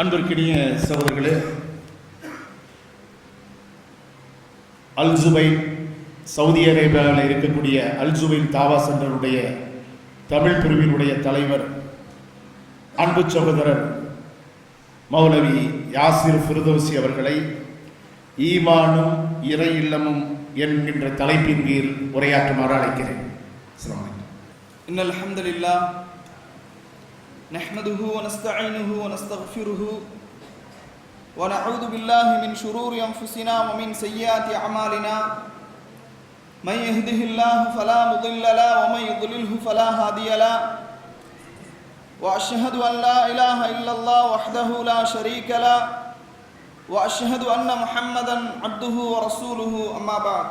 அன்பிற்கினிய சகோதரர்களே, அல் ஜுபைர் சவுதி அரேபியாவில் இருக்கக்கூடிய அல் ஜுபைர் தாவா சென்டருடைய தமிழ் பிரிவினுடைய தலைவர் அன்பு சகோதரர் மௌலவி யாசிர் ஃபிர்தௌசி அவர்களை ஈமானும் இறை இல்லமும் என்கின்ற தலைப்பின் கீழ் உரையாற்றுமாறு அழைக்கிறேன். இன்னல் ஹம்துலில்லாஹ் நஹ்மதுஹு வ நஸ்தஈனுஹு வ நஸ்தக்ஃபிருஹு வ நஊது பில்லாஹி மின் ஷுரூரி அன்ஃபுஸினா வ மின் ஸய்யிஆத்தி அமாலினா மன் யஹ்திஹில்லாஹு ஃபலா முضில்ல லஹு வ மன் யுضلில்ஹு ஃபலா ஹாதிய லஹு வ அஷ்ஹது அன் லா இலாஹா இல்லல்லாஹ் வஹ்தஹு லா ஷரீக லஹு வ அஷ்ஹது அன்ன முஹம்மதன் அப்துஹு வ ரசூலுஹு அம்மா பஅத்.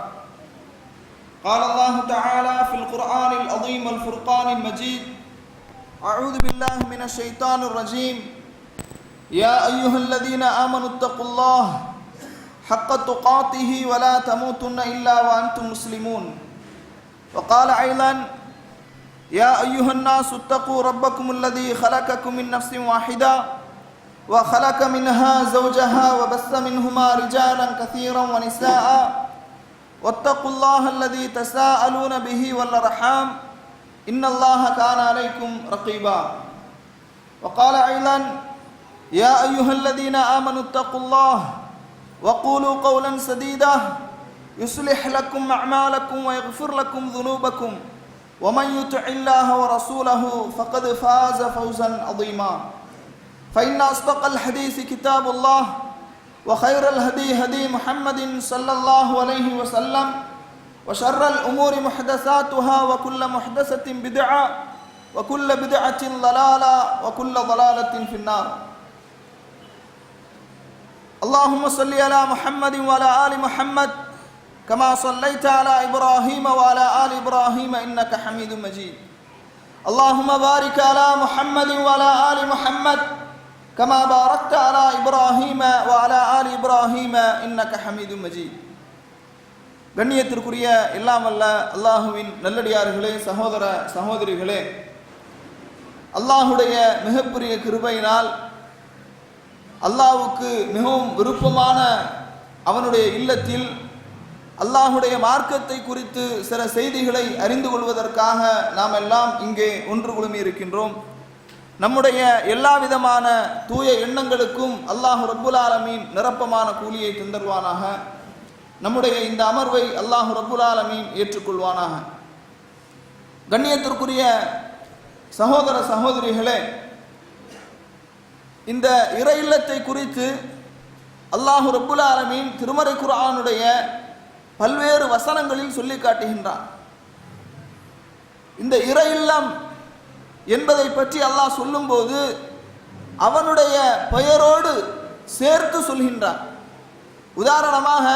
قال الله تعالى في القرآن العظيم والفرقان المجيد: أعوذ بالله من الشيطان الرجيم. يا أيها الذين آمنوا اتقوا الله حق تقاته ولا تموتن إلا وأنتم مسلمون. وقال أيضا: يا أيها الناس اتقوا ربكم الذي خلقكم من نفس واحدة وخلق منها زوجها وبث منهما رجالا كثيرا ونساء واتقوا الله الذي تساءلون به والأرحام إن الله كان عليكم رقيبا. وقال أيضا: يا أيها الذين آمنوا اتقوا الله وقولوا قولا سديدا يصلح لكم أعمالكم ويغفر لكم ذنوبكم ومن يطع الله ورسوله فقد فاز فوزا عظيما. فإن أصدق الحديث كتاب الله وخير الهدي هدي محمد صلى الله عليه وسلم وشر الأمور محدثاتها وكل محدثة بدعة وكل بدعة ضلالة وكل ضلالة في النار. اللهم صل على محمد وعلى آل محمد كما صليت على إبراهيم وعلى آل إبراهيم إنك حميد مجيد. اللهم بارك على محمد وعلى آل محمد كما باركت على إبراهيم وعلى آل إبراهيم إنك حميد مجيد. கண்ணியத்திற்குரிய எல்லாம் வல்ல அல்லாஹுவின் நல்லடியார்களே, சகோதர சகோதரிகளே, அல்லாஹுடைய மிகப்பெரிய கிருபையினால் அல்லாஹ்வுக்கு மிகவும் விருப்பமான அவனுடைய இல்லத்தில் அல்லாஹுடைய மார்க்கத்தை குறித்து சில செய்திகளை அறிந்து கொள்வதற்காக நாம் எல்லாம் இங்கே ஒன்று குழுமி இருக்கின்றோம். நம்முடைய எல்லா விதமான தூய எண்ணங்களுக்கும் அல்லாஹ் ரப்புல் ஆலமீன் நிரப்பமான கூலியை தந்தருவானாக. நம்முடைய இந்த அமர்வை அல்லாஹ் ரப்புல் ஆலமீன் ஏற்றுக்கொள்வானாக. கண்ணியத்திற்குரிய சகோதர சகோதரிகளே, இந்த இறை இல்லத்தை குறித்து அல்லாஹ் ரப்புல் ஆலமீன் திருமறை குர்ஆனுடைய பல்வேறு வசனங்களில் சொல்லி காட்டுகின்றான். இந்த இறை இல்லம் என்பதை பற்றி அல்லாஹ் சொல்லும்போது அவனுடைய பெயரோடு சேர்த்து சொல்கின்றான். உதாரணமாக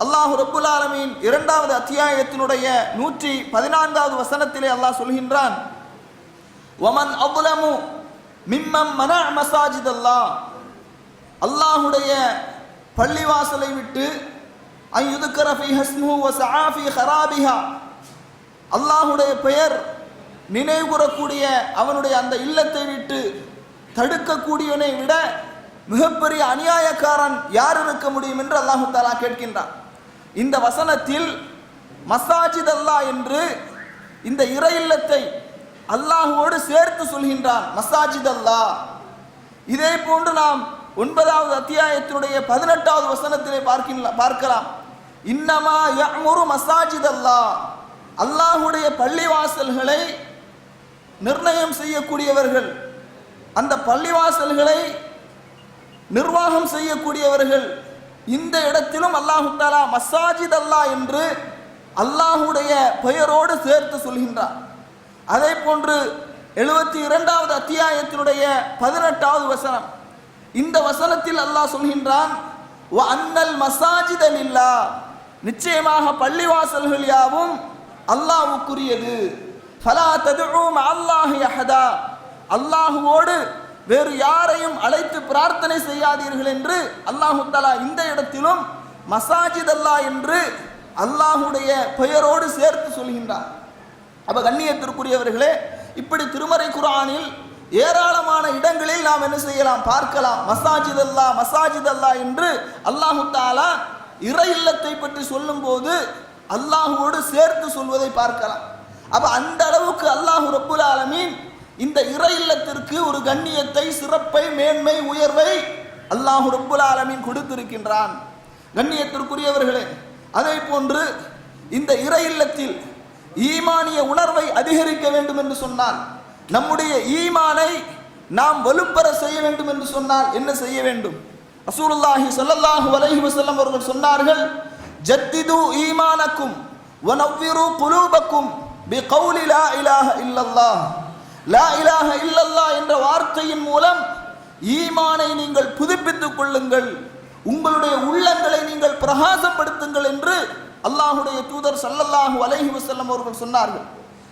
அல்லாஹ் ரப்புல் ஆலமீன் 2வது அத்தியாயத்தினுடைய 114வது வசனத்திலே அல்லாஹ் சொல்கின்றான்: வமன் அظلمு மிம்மன் மனஅ மசாஜிதல்லாஹ், அல்லாஹ்வுடைய பள்ளிவாசலை விட்டு அய்யுதுக்கர ஃபீஹா இஸ்முஹு வ ஸஆ ஃபீ ஹராபிஹா, அல்லாஹ்வுடைய பெயர் நினைவுகூரக்கூடிய அவனுடைய அந்த இல்லத்தை விட்டு தடுக்கக்கூடியவனை விட மிகப்பெரிய அநியாயக்காரன் யார் இருக்க முடியும் என்று அல்லாஹு தஆலா கேட்கின்றான். இந்த வசனத்தில் மசாஜித் அல்லாஹ் என்று இந்த இறை இல்லத்தை அல்லாஹுவோடு சேர்த்து சொல்கின்றான். மசாஜித் அல்லாஹ். இதே போன்று நாம் 9வது அத்தியாயத்தினுடைய 18வது வசனத்திலே பார்க்கலாம். இன்னமா யஅமுரு மசாஜித் அல்லாஹ், அல்லாஹுடைய பள்ளிவாசல்களை நிர்ணயம் செய்யக்கூடியவர்கள், அந்த பள்ளிவாசல்களை நிர்வாகம் செய்யக்கூடியவர்கள், இந்த இடத்திலும் அல்லாஹு தஆலா மசாஜித் அல்லாஹ் என்று அல்லாஹுடைய பெயரோடு சேர்த்து சொல்கின்றார். அதே போன்று 72வது அத்தியாயத்தினுடைய 18வது வசனம், இந்த வசனத்தில் அல்லாஹ் சொல்கின்றான்: வ அன்னல் மசாஜித லில்லாஹ், நிச்சயமாக பள்ளிவாசல்கள் யாவும் அல்லாஹ்வுக்குரியது. ஃபலா ததுஉ மஅல்லாஹி அஹதா, அல்லாஹ்வோடு வேறு யாரையும் அழைத்து பிரார்த்தனை செய்யாதீர்கள் என்று அல்லாஹு தஆலா இந்த இடத்திலும் மசாஜித் அல்லாஹ் என்று அல்லாஹுடைய பெயரோடு சேர்த்து சொல்கின்றார். அப்ப கண்ணியத்திற்குரியவர்களே, இப்படி திருமறை குர்ஆனில் ஏராளமான இடங்களில் நாம் என்ன செய்யலாம், பார்க்கலாம். மசாஜித் அல்லாஹ் மசாஜித் அல்லாஹ் என்று அல்லாஹு தஆலா இறை இல்லத்தை பற்றி சொல்லும் போது அல்லாஹுவோடு சேர்த்து சொல்வதை பார்க்கலாம். அப்ப அந்த அளவுக்கு அல்லாஹ் ரப்புல் ஆலமீன் இந்த இறை இல்லத்திற்கு ஒரு கண்ணியத்தை, சிறப்பை, மேன்மை, உயர்வை அல்லாஹ் ரப்புல் ஆலமீன் கொடுத்திருக்கின்றான். கண்ணியத்திற்குரியவர்களே, அதே போன்று இந்த இறை இல்லத்தில் ஈமானிய உணர்வை அதிகரிக்க வேண்டும் என்று சொன்னால், நம்முடைய ஈமானை நாம் வலுப்பெற செய்ய வேண்டும் என்று சொன்னால் என்ன செய்ய வேண்டும்? ரசூலுல்லாஹி ஸல்லல்லாஹு அலைஹி வஸல்லம் அவர்கள் சொன்னார்கள், ஜத்திது ஈமானக்கும் வனவ்விரு குலூபக்கும் பிகௌலி லா இலாஹ இல்லல்லாஹ். லா இலாஹ இல்லல்லாஹ் என்ற வார்த்தையின் மூலம் ஈமானை நீங்கள் புதுப்பித்துக் கொள்ளுங்கள், உங்களுடைய உள்ளங்களை நீங்கள் பிரகாசப்படுத்துங்கள் என்று அல்லாஹுடைய தூதர் ஸல்லல்லாஹு அலைஹி வஸல்லம் அவர்கள் சொன்னார்கள்.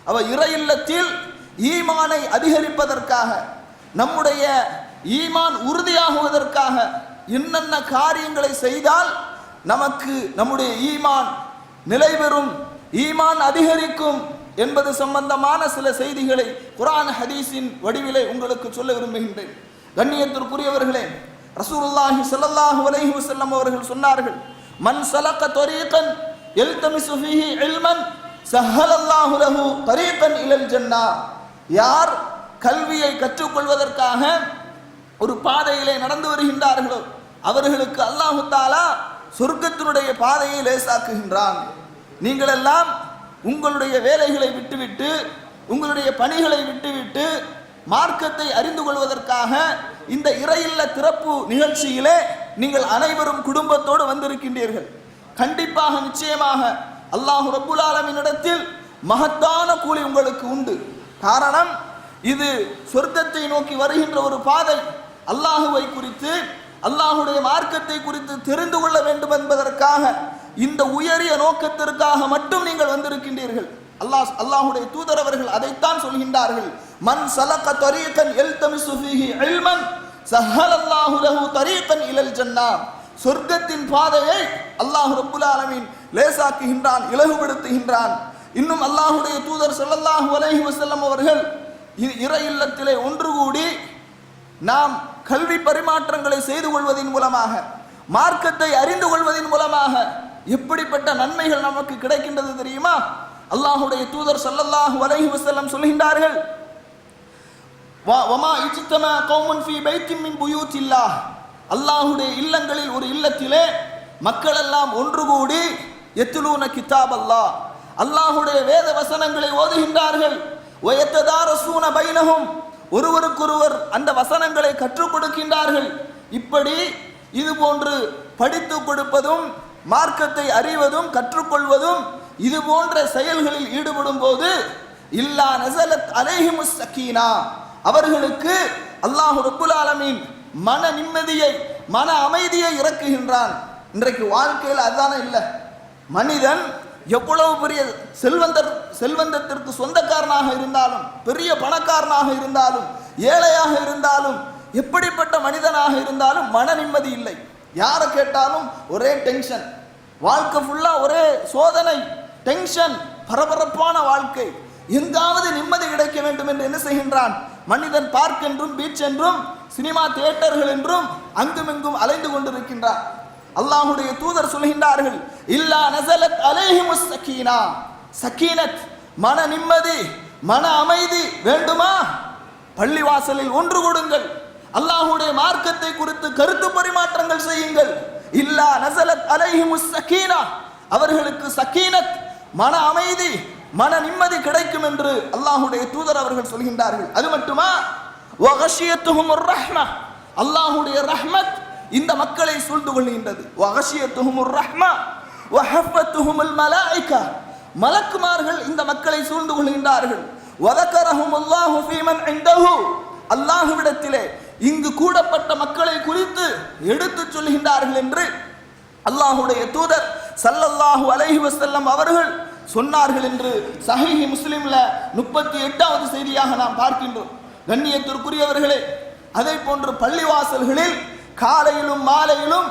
அவ இறை இல்லத்தில் ஈமானை அதிகரிப்பதற்காக, நம்முடைய ஈமான் உறுதியாகுவதற்காக என்னென்ன காரியங்களை செய்தால் நமக்கு நம்முடைய ஈமான் நிலை பெறும், ஈமான் அதிகரிக்கும் என்பது சம்பந்தமான சில செய்திகளை குர்ஆன் ஹதீஸின் வடிவிலே உங்களுக்கு சொல்ல விரும்புகின்றேன். கண்ணியத்திற்குரியவர்களே, ரசூலுல்லாஹி ஸல்லல்லாஹு அலைஹி வஸல்லம் அவர்கள் சொன்னார்கள், மன் சலக தரீகன் யல்தமிசு ஃபீஹி இல்மன் ஸஹலல்லாஹு லஹு தரீகன் இலல் ஜன்னா. யார் கல்வியை கற்றுக்கொள்வதற்காக ஒரு பாதையிலே நடந்து வருகின்றார்களோ அவர்களுக்கு அல்லாஹு தஆலா சொர்க்கத்தினுடைய பாதையை லேசாக்குகின்றான். நீங்கள் எல்லாம் உங்களுடைய வேலைகளை விட்டுவிட்டு, உங்களுடைய பணிகளை விட்டுவிட்டு மார்க்கத்தை அறிந்து கொள்வதற்காக இந்த இறையில்ல திறப்பு நிகழ்ச்சியிலே நீங்கள் அனைவரும் குடும்பத்தோடு வந்திருக்கின்றீர்கள். கண்டிப்பாக, நிச்சயமாக அல்லாஹ் ரப்புல் ஆலமீனிடத்தில் மகத்தான கூலி உங்களுக்கு உண்டு. காரணம், இது சொர்க்கத்தை நோக்கி வருகின்ற ஒரு பாதை. அல்லாஹுவை குறித்து, அல்லாஹுடைய மார்க்கத்தை குறித்து தெரிந்து கொள்ள வேண்டும் என்பதற்காக, இந்த உயரிய நோக்கத்திற்காக மட்டும் நீங்கள் வந்திருக்கின்றீர்கள். அல்லாஹுடைய தூதர் அவர்கள் அதைத்தான் சொல்கின்றார்கள், மன் சலக தரீகன் யல்தமிசு ஃபீஹி இல்மன் ஸஹலல்லாஹு லஹு தரீகன் இலல் ஜன்னா. சொர்க்கத்தின் பாதையை அல்லாஹ் ரப்புல் ஆலமீன் லேசாக்குகின்றான், இலகுபடுத்துகின்றான். இன்னும் அல்லாஹுடைய தூதர் ஸல்லல்லாஹு அலைஹி வஸல்லம் அவர்கள் இறை இல்லத்திலே ஒன்று கூடி நாம் கல்வி பரிமாற்றங்களை செய்து கொள்வதன் மூலமாக, மார்க்கத்தை அறிந்து கொள்வதன் மூலமாக எப்படிப்பட்ட நன்மைகள் நமக்கு கிடைக்கின்றது தெரியுமா? அல்லாஹுடைய தூதர் ஸல்லல்லாஹு அலைஹி வஸல்லம் சொல்கின்றார்கள், வமா இஜ்தமா கௌமுன் ஃபீ பைத்தின் மின் புயூத்தில்லாஹ். அல்லாஹுடைய இல்லங்களில் ஒரு இல்லத்திலே மக்கள் எல்லாம் ஒன்று கூடி யத்லூன கிதாப் அல்லாஹ், அல்லாஹுடைய வேத வசனங்களை ஓதுகின்றார்கள். வயத்ததாரசூன பைனஹும், ஒருவருக்கொருவர் அந்த வசனங்களை கற்றுக் கொடுக்கின்றார்கள். இப்படி இது போன்று படித்து கொடுப்பதும், மார்க்கத்தை அறிவதும், கற்றுக்கொள்வதும், இது போன்ற செயல்களில் ஈடுபடும் போது இல்லா நஸலத் அலைஹிமுஸ் ஸகீனா, அவர்களுக்கு அல்லாஹ் ரப்புல் ஆலமீன் மன நிம்மதியை, மன அமைதியை இறக்குகின்றான். இன்றைக்கு வாழ்க்கையில் அதுதானே இல்லை. மனிதன் எவ்வளவு பெரிய செல்வந்தத்திற்கு சொந்தக்காரனாக இருந்தாலும், பெரிய பணக்காரனாக இருந்தாலும், ஏழையாக இருந்தாலும், எப்படிப்பட்ட மனிதனாக இருந்தாலும் மன நிம்மதி இல்லை. யாரை கேட்டாலும் ஒரே டென்ஷன், வாழ்க்கை ஃபுல்லா ஒரே சோதனை, டென்ஷன், பரபரப்பான வாழ்க்கை. எங்காவது நிம்மதி கிடைக்க வேண்டும் என்று என்ன செய்கின்றான்? மனிதன் பார்க் என்றும், பீச் என்றும், சினிமா தியேட்டர்கள் என்றும் அங்குமிங்கும் அலைந்து கொண்டிருக்கின்றான். அல்லாஹுடைய தூதர் சொல்கின்றார்கள், இல்லா நஸலத் அலைஹிமுஸ் ஸகீனா. சக்கீனத், மன நிம்மதி, மன அமைதி வேண்டுமா? பள்ளிவாசலில் ஒன்று கூடுங்கள், அல்லாஹுடைய மார்க்கத்தை குறித்து கருத்து பரிமாற்றங்கள் செய்யுங்கள். இல்லா நஸலத் அலைஹிமுஸ் ஸகீனா, அவர்களுக்கு சக்கீனத், மன அமைதி, மன நிம்மதி கிடைக்கும் என்று அல்லாஹுடைய தூதர் அவர்கள் சொல்கின்றார்கள். அது மட்டுமா, வகஷியத்துஹுமுர் ரஹ்ம, அல்லாஹுடைய ரஹ்மத் இந்த மக்களை சூழ்ந்து கொள்கின்றது. வகஷியத்துஹுமுர் ரஹ்ம வஹஃபத்துஹுமுல் மலாயிகா, மலக்குமார்கள் இந்த மக்களை சூழ்ந்து கொள்கின்றார்கள். வதகரஹுமுல்லாஹு ஃபீமன் இன்தஹு, அல்லாஹ்விடத்திலே இங்கு கூடப்பட்ட மக்களை குறித்து எடுத்து சொல்கின்றார்கள் என்று அல்லாஹுடைய தூதர் ஸல்லல்லாஹு அலைஹி வஸல்லம் அவர்கள் சொன்னார்கள் என்று சஹீஹ் முஸ்லிம்ல 38வது செய்தியாக நாம் பார்க்கின்றோம். கண்ணியத்திற்குரியவர்களே, அதை போன்று பள்ளிவாசல்களில் காலையிலும் மாலையிலும்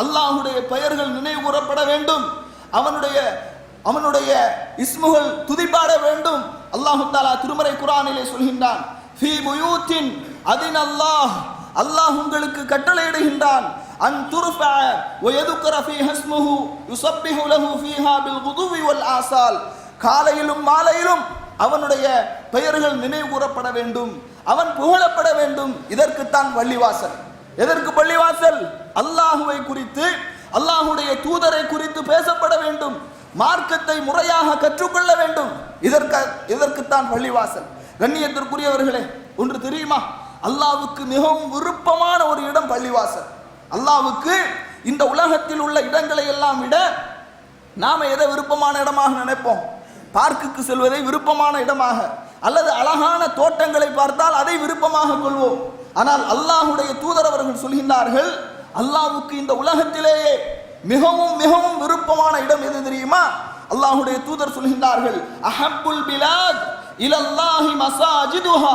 அல்லாஹுடைய பெயர்கள் நினைவு கூறப்பட வேண்டும், அவனுடைய இஸ்முகள் துதிப்பாட வேண்டும். அல்லாஹு தஆலா திருமறை குர்ஆனிலே சொல்கின்றான், ஃபீ புயூத்தின் அதினல்லாஹ் அல்லாஹ் உங்களுக்கு கட்டளையிடுகின்றான் அன் துர்ஃபஅ வ யذكر فيها اسمه يسبح له فيها بالغدو والآصال காலையிலும் மாலையிலும் அவனுடைய பெயர்கள் நினைவு கூறப்பட வேண்டும், அவன் புகழப்பட வேண்டும். இதற்குத்தான் பள்ளிவாசல். எதற்கு பள்ளிவாசல்? அல்லாஹுவை குறித்து, அல்லாஹுடைய தூதரை குறித்து பேசப்பட வேண்டும், மார்க்கத்தை முறையாக கற்றுக்கொள்ள வேண்டும். இதற்குத்தான் பள்ளிவாசல். கண்ணியத்திற்குரியவர்களே, ஒன்று தெரியுமா? அல்லாஹ்வுக்கு மிகவும் விருப்பமான ஒரு இடம் பள்ளிவாசல். அல்லாஹ்வுக்கு இந்த உலகத்தில் உள்ள இடங்களை எல்லாம் விட நாம எதை விருப்பமான இடமாக நினைப்போம்? பார்க்குக்கு செல்வதை விருப்பமான இடமாக, அல்லது அழகான தோட்டங்களை பார்த்தால் அதை விருப்பமாக கொள்வோம். ஆனால் அல்லாஹுடைய தூதர் அவர்கள் சொல்கின்றார்கள், அல்லாஹ்வுக்கு இந்த உலகத்திலேயே மிகவும் மிகவும் விருப்பமான இடம் எது தெரியுமா? அல்லாஹுடைய தூதர் சொல்கின்றார்கள், அஹப்புல் பிலாத் இலல்லாஹி மசாஜிதுஹா,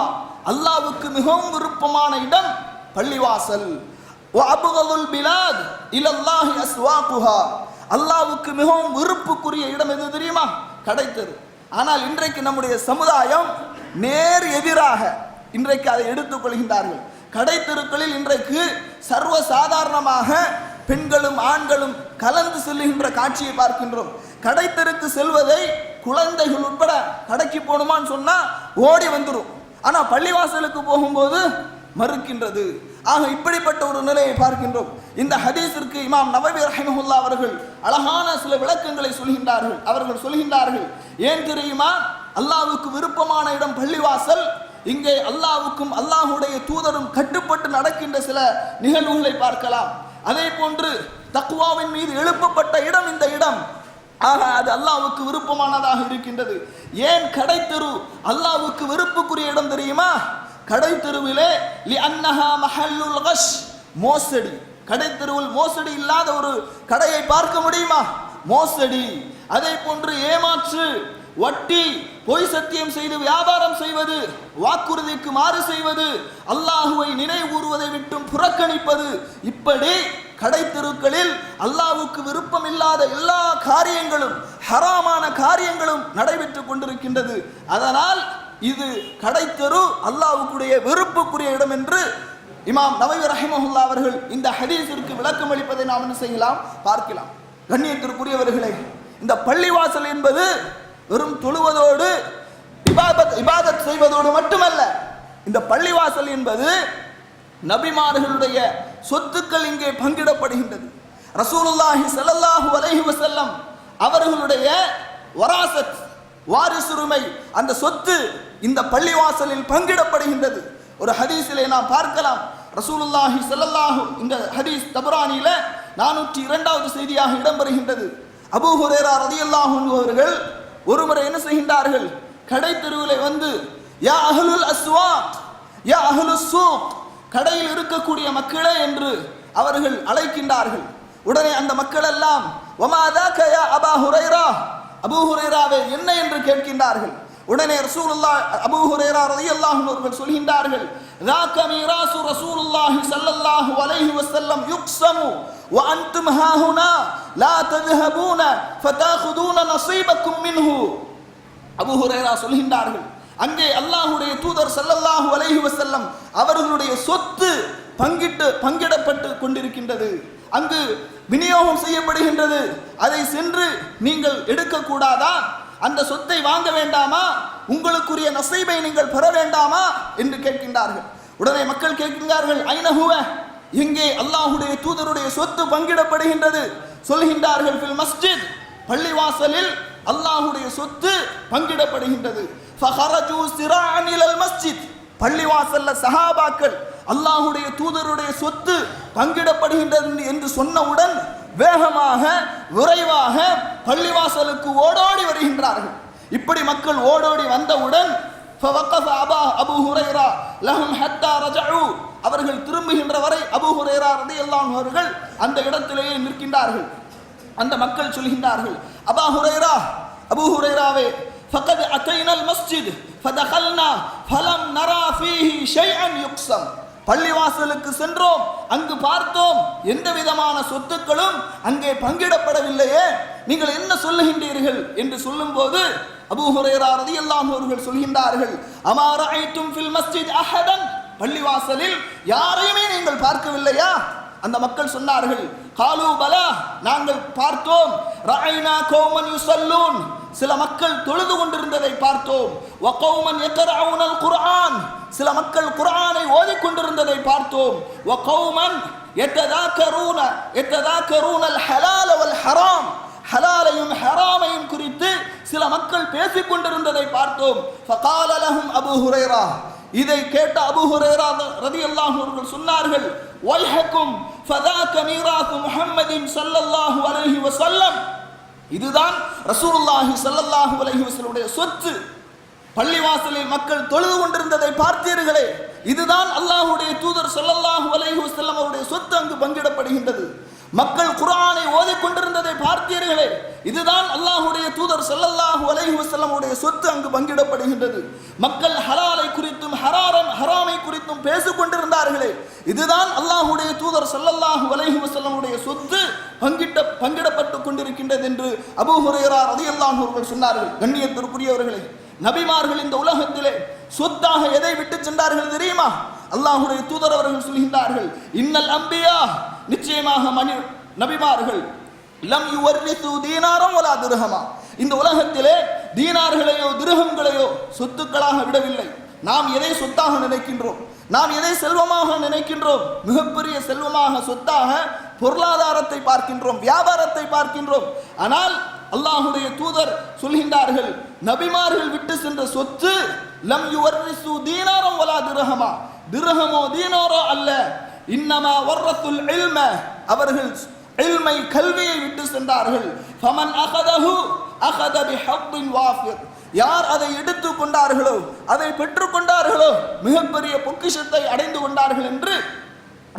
அல்லாஹ்வுக்கு மிகவும் விருப்பமான இடம் பள்ளிவாசல். வ அப்கதுல் பிலாத் இலல்லாஹி அஸ்வாகுஹா, அல்லாஹ்வுக்கு மிகவும் விருப்புக்குரிய இடம் எது தெரியுமா? கடைத்தெரு. ஆனால் இன்றைக்கு நம்முடைய சமுதாயம் நேர் எதிராக இன்றைக்கு அதை எடுத்துக் கொள்கின்றார்கள். கடைத்தெருக்களில் இன்றைக்கு சர்வ சாதாரணமாக பெண்களும் ஆண்களும் கலந்து செல்லுகின்ற காட்சியை பார்க்கின்றோம். கடைத்தெருக்கு செல்வதை குழந்தைகள் உட்பட கடைக்கு போகணுமான்னு சொன்னா ஓடி வந்துடும். ஆனா பள்ளிவாசலுக்கு போகும்போது மறுக்கின்றது. ஆக இப்படிப்பட்ட ஒரு நிலையை பார்க்கின்றோம். இந்த ஹதீஸிற்கு இமாம் நவவி ரஹிமஹுல்லாஹ் அவர்கள் அழகான சில விளக்கங்களை சொல்கின்றார்கள். அவர்கள் சொல்கின்றார்கள், ஏன் தெரியுமா? அல்லாஹ்வுக்கு விருப்பமான இடம் பள்ளிவாசல். இங்கே அல்லாஹ்வுக்கும் அல்லாஹுடைய தூதரும் கட்டுப்பட்டு நடக்கின்ற சில நிகழ்வுகளை பார்க்கலாம். அதே போன்று தக்வாவின் மீது எழுப்பப்பட்ட இடம் இந்த இடம். ஆக அது அல்லாஹ்வுக்கு விருப்பமானதாக இருக்கின்றது. ஏன் கடைத்தெரு அல்லாஹ்வுக்கு விருப்புக்குரிய இடம் தெரியுமா? கடைத்தெருவிலே லிஅன்னஹா மஹல்லுல் கஷ், மோசடி. கடைத்தெருவில் மோசடி இல்லாத ஒரு கடையை பார்க்க முடியுமா? மோசடி. அதே போன்று ஏமாற்று, வட்டி, பொய் சத்தியம் செய்து வியாபாரம் செய்வது, வாக்குறுதிக்கு மாறு செய்வது, அல்லாஹுவை நினைவு கூறுவதை விட்டும் புறக்கணிப்பது, இப்படி கடைத்தெருக்களில் அல்லாஹ்வுக்கு விருப்பம் இல்லாத எல்லா காரியங்களும், ஹராமான காரியங்களும் நடைபெற்றுக் கொண்டிருக்கின்றது. அதனால் இது கடைத்தெரு அல்லாஹ்வுடைய வெறுப்புக்குரிய இடம் என்று இமாம் நவவி ரஹிமஹுல்லாஹ் அவர்கள் இந்த ஹதீஸிற்கு விளக்கம் அளிப்பதை நாம் என்ன செய்யலாம்? பார்க்கலாம். கண்ணியத்திற்குரியவர்களே, இந்த பள்ளிவாசல் என்பது வெறும் தொழுவதோடு இபாதத் செய்வதோடு மட்டுமல்ல. இந்த பள்ளிவாசல் என்பது நபிமார்களுடைய சொத்துக்கள் இங்கே பங்கிடப்படுகின்றது. ரசூலுல்லாஹி ஸல்லல்லாஹு அலைஹி வஸல்லம் அவர்களுடைய வராசத், வாரிசுரிமை, அந்த சொத்து இந்த பள்ளிவாசலில் பங்கிடப்படுகின்றது. ஒரு ஹதீஸிலே நாம் பார்க்கலாம், ரசூலுல்லாஹி ஸல்லல்லாஹு, இந்த ஹதீஸ் தபரானியில 402வது செய்தியாக இடம்பெறுகின்றது. அபூ ஹுரைரா ரலியல்லாஹு அன்ஹு அவர்கள் ஒருமுறை என்ன செய்கின்றார்கள்? கடைத்தெருவிலே வந்து யா அஹ்லுல் அஸ்வாக், யா அஹ்லுஸ் சூக், கடையில் இருக்கக்கூடிய மக்களே என்று அவர்கள் அழைக்கின்றார்கள். உடனே அந்த மக்கள் எல்லாம் வமா தாக யா அபா ஹுரைரா, அபூ ஹுரைராவே என்ன என்று கேட்கின்றார்கள். உடனே ரசூலுல்லாஹ் அபூ ஹுரைரா ரலியல்லாஹு அன்ஹு அவர்கள் சொல்கின்றார்கள், ذاك ميراث رسول الله صلى الله عليه وسلم يقسم وانتم ها هنا لا تذهبون فتاخذون نصيبكم منه. அபூ ஹுரைரா சொல்கின்றார்கள், அங்கே அல்லாஹ்வுடைய தூதர் ஸல்லல்லாஹு அலைஹி வஸல்லம் அவர்களுடைய சொத்து பங்கிடப்பட்டு கொண்டிருக்கின்றது, அங்கு விநியோகம் செய்யப்படுகின்றது. அதை சென்று நீங்கள் எடுக்க கூடாதா? அந்த சொத்தை வாங்க வேண்டாமா? உங்களுக்குரிய நசீபை நீங்கள் பெற வேண்டாமா என்று கேட்கின்றார்கள். உடனே மக்கள் கேட்கின்றார்கள், ஐன ஹுவ, எங்கே அல்லாஹ்வுடைய தூதருடைய சொத்து பங்கிடப்படுகின்றது? சொல்கின்றார்கள், ஃபில் மஸ்ஜித், பள்ளிவாசலில் அல்லாஹ்வுடைய சொத்து பங்கிடப்படுகின்றது. ஃபஹரஜு சிராஅன் இலல் மஸ்ஜித், பள்ளிவாசல்ல சஹாபாக்கள் அல்லாஹ்வுடைய தூதருடைய சொத்து பங்கிடப்படுகின்றது என்று சொன்னவுடன் வேகமாக விரைவாக பள்ளிவாசலுக்கு ஓடோடி வருகின்றார்கள். இப்படி மக்கள் ஓடோடி வந்தவுடன் அபூ ஹுரைரா லஹும் ஹத்தா ரஜஉ, அவர்கள் திரும்புகின்ற வரை அபூ ஹுரைரா ரலியல்லாஹு அன்ஹு அவர்கள் அந்த இடத்திலேயே நிற்கின்றார்கள். அந்த மக்கள் சொல்கின்றார்கள், அபூ ஹுரைரா, அபூ ஹுரைராவே, ஃபகத் அதைனல் மஸ்ஜித் ஃபதகல்னா ஃபலம் நரா ஃபீஹி ஷைஅன் யுக்ஸம், பள்ளிவாசலுக்கு சென்றோம், அங்கு பார்த்தோம், எந்த விதமான சொத்துக்களும் அங்கே பங்கிடப்படவில்லையே, நீங்கள் என்ன சொல்லுகின்றீர்கள் என்று சொல்லும்போது அபூ ஹுரைரா ரலியல்லாஹு அன்ஹு அவர்கள் சொல்கின்றார்கள், அமா ரஅய்தும் ஃபில் மஸ்ஜித் அஹதன் பள்ளிவாசலில் யாரையுமே நீங்கள் பார்க்கவில்லையா? அந்த மக்கள் சொன்னார்கள், காலு பலா, நாங்கள் பார்த்தோம். ரஅய்னா கௌமன் யுஸல்லூன், சில மக்கள் தொழுது கொண்டிருந்ததை பார்த்தோம். வ கௌமன் யக்ரஊனல் குர்ஆன், சில மக்கள் குர்ஆனை ஓதிக் கொண்டிருந்ததை பார்த்தோம். வ கௌமன் யததாக்கரூனல் ஹலால வல் ஹராம், ஹலாலையும் ஹராமையும் குறித்து சில மக்கள் பேசிக் கொண்டிருந்ததை பார்த்தோம். ஃபகால லஹும் அபூ ஹுரைரா, இதை கேட்ட அபூ ஹுரைரா ரலியல்லாஹு அன்ஹு சொன்னார்கள், வைஹக்கும் ஃபதாக மீராத் முஹம்மதின் ஸல்லல்லாஹு அலைஹி வஸல்லம், இதுதான் ரசூலுல்லாஹி ஸல்லல்லாஹு அலைஹி வஸல்லுடைய சொத்து. பள்ளிவாசலில் மக்கள் தொழுது கொண்டிருந்ததை பார்த்தீர்களே, இதுதான் அல்லாஹ்வுடைய தூதர் ஸல்லல்லாஹு அலைஹி வஸல்லம் அவருடைய சொத்து அங்கு பங்கிடப்படுகின்றது. மக்கள் குர்ஆனை ஓதிக் கொண்டிருந்ததை பார்த்தீர்களே, இதுதான் அல்லாஹ்வுடைய தூதர் ஸல்லல்லாஹு அலைஹி வஸல்லம் உடைய சொத்து அங்கு பங்கிடப்படுகின்றது. மக்கள் ஹலாலை குறித்தும் ஹராமை குறித்தும் பேசிக் கொண்டிருந்தார்களே, இதுதான் அல்லாஹ்வுடைய தூதர் ஸல்லல்லாஹு அலைஹி வஸல்லம் உடைய சொத்து பங்கிடப்பட்டு கொண்டிருக்கின்றது என்று அபூ ஹுரைரா ரலியல்லாஹு அன்ஹு சொன்னார்கள். கண்ணியத்திற்குரியவர்களே, நபிமார்கள் இந்த உலகத்திலே சொத்தாக எதை விட்டு சென்றார்கள் தெரியுமா? அல்லாஹ்வுடைய தூதர் அவர்கள் சொல்கின்றார்கள், இன்னல் அம்பியா, நிச்சயமாக நபிமார்கள் லம் யுவர்ரிசு தீனாரம் வலா திர்ஹமா, இந்த உலகத்திலே தீனார்களையோ திர்ஹம்களையோ சொத்துக்களாக விடவில்லை. நாம் எதை சொத்தாக நினைக்கின்றோம், நாம் எதை செல்வமாக நினைக்கின்றோம்? மிகப்பெரிய செல்வமாக சொத்தாக பொருளாதாரத்தை பார்க்கின்றோம், வியாபாரத்தை பார்க்கின்றோம். ஆனால் அல்லாஹ்வுடைய தூதர் சொல்கின்றார்கள், நபிமார்கள் விட்டு சென்ற சொத்து லம் யுவர்ரிசு தீனாரம் வலா திர்ஹமா, திர்ஹமோ தீனாரோ அல்ல, இன்னமா வர்ரத்துல் இல்ம, அவர்கள் இல்மை கல்வியை விட்டு சென்றார்கள். ஃபமன் அகதஹு அகத பிஹப்பின் வாஃபிர், யார் அதை எடுத்துக் கொண்டார்களோ, அதை பெற்றுக் கொண்டார்களோ, மிகப்பெரிய பொக்கிஷத்தை அடைந்து கொண்டார்கள் என்று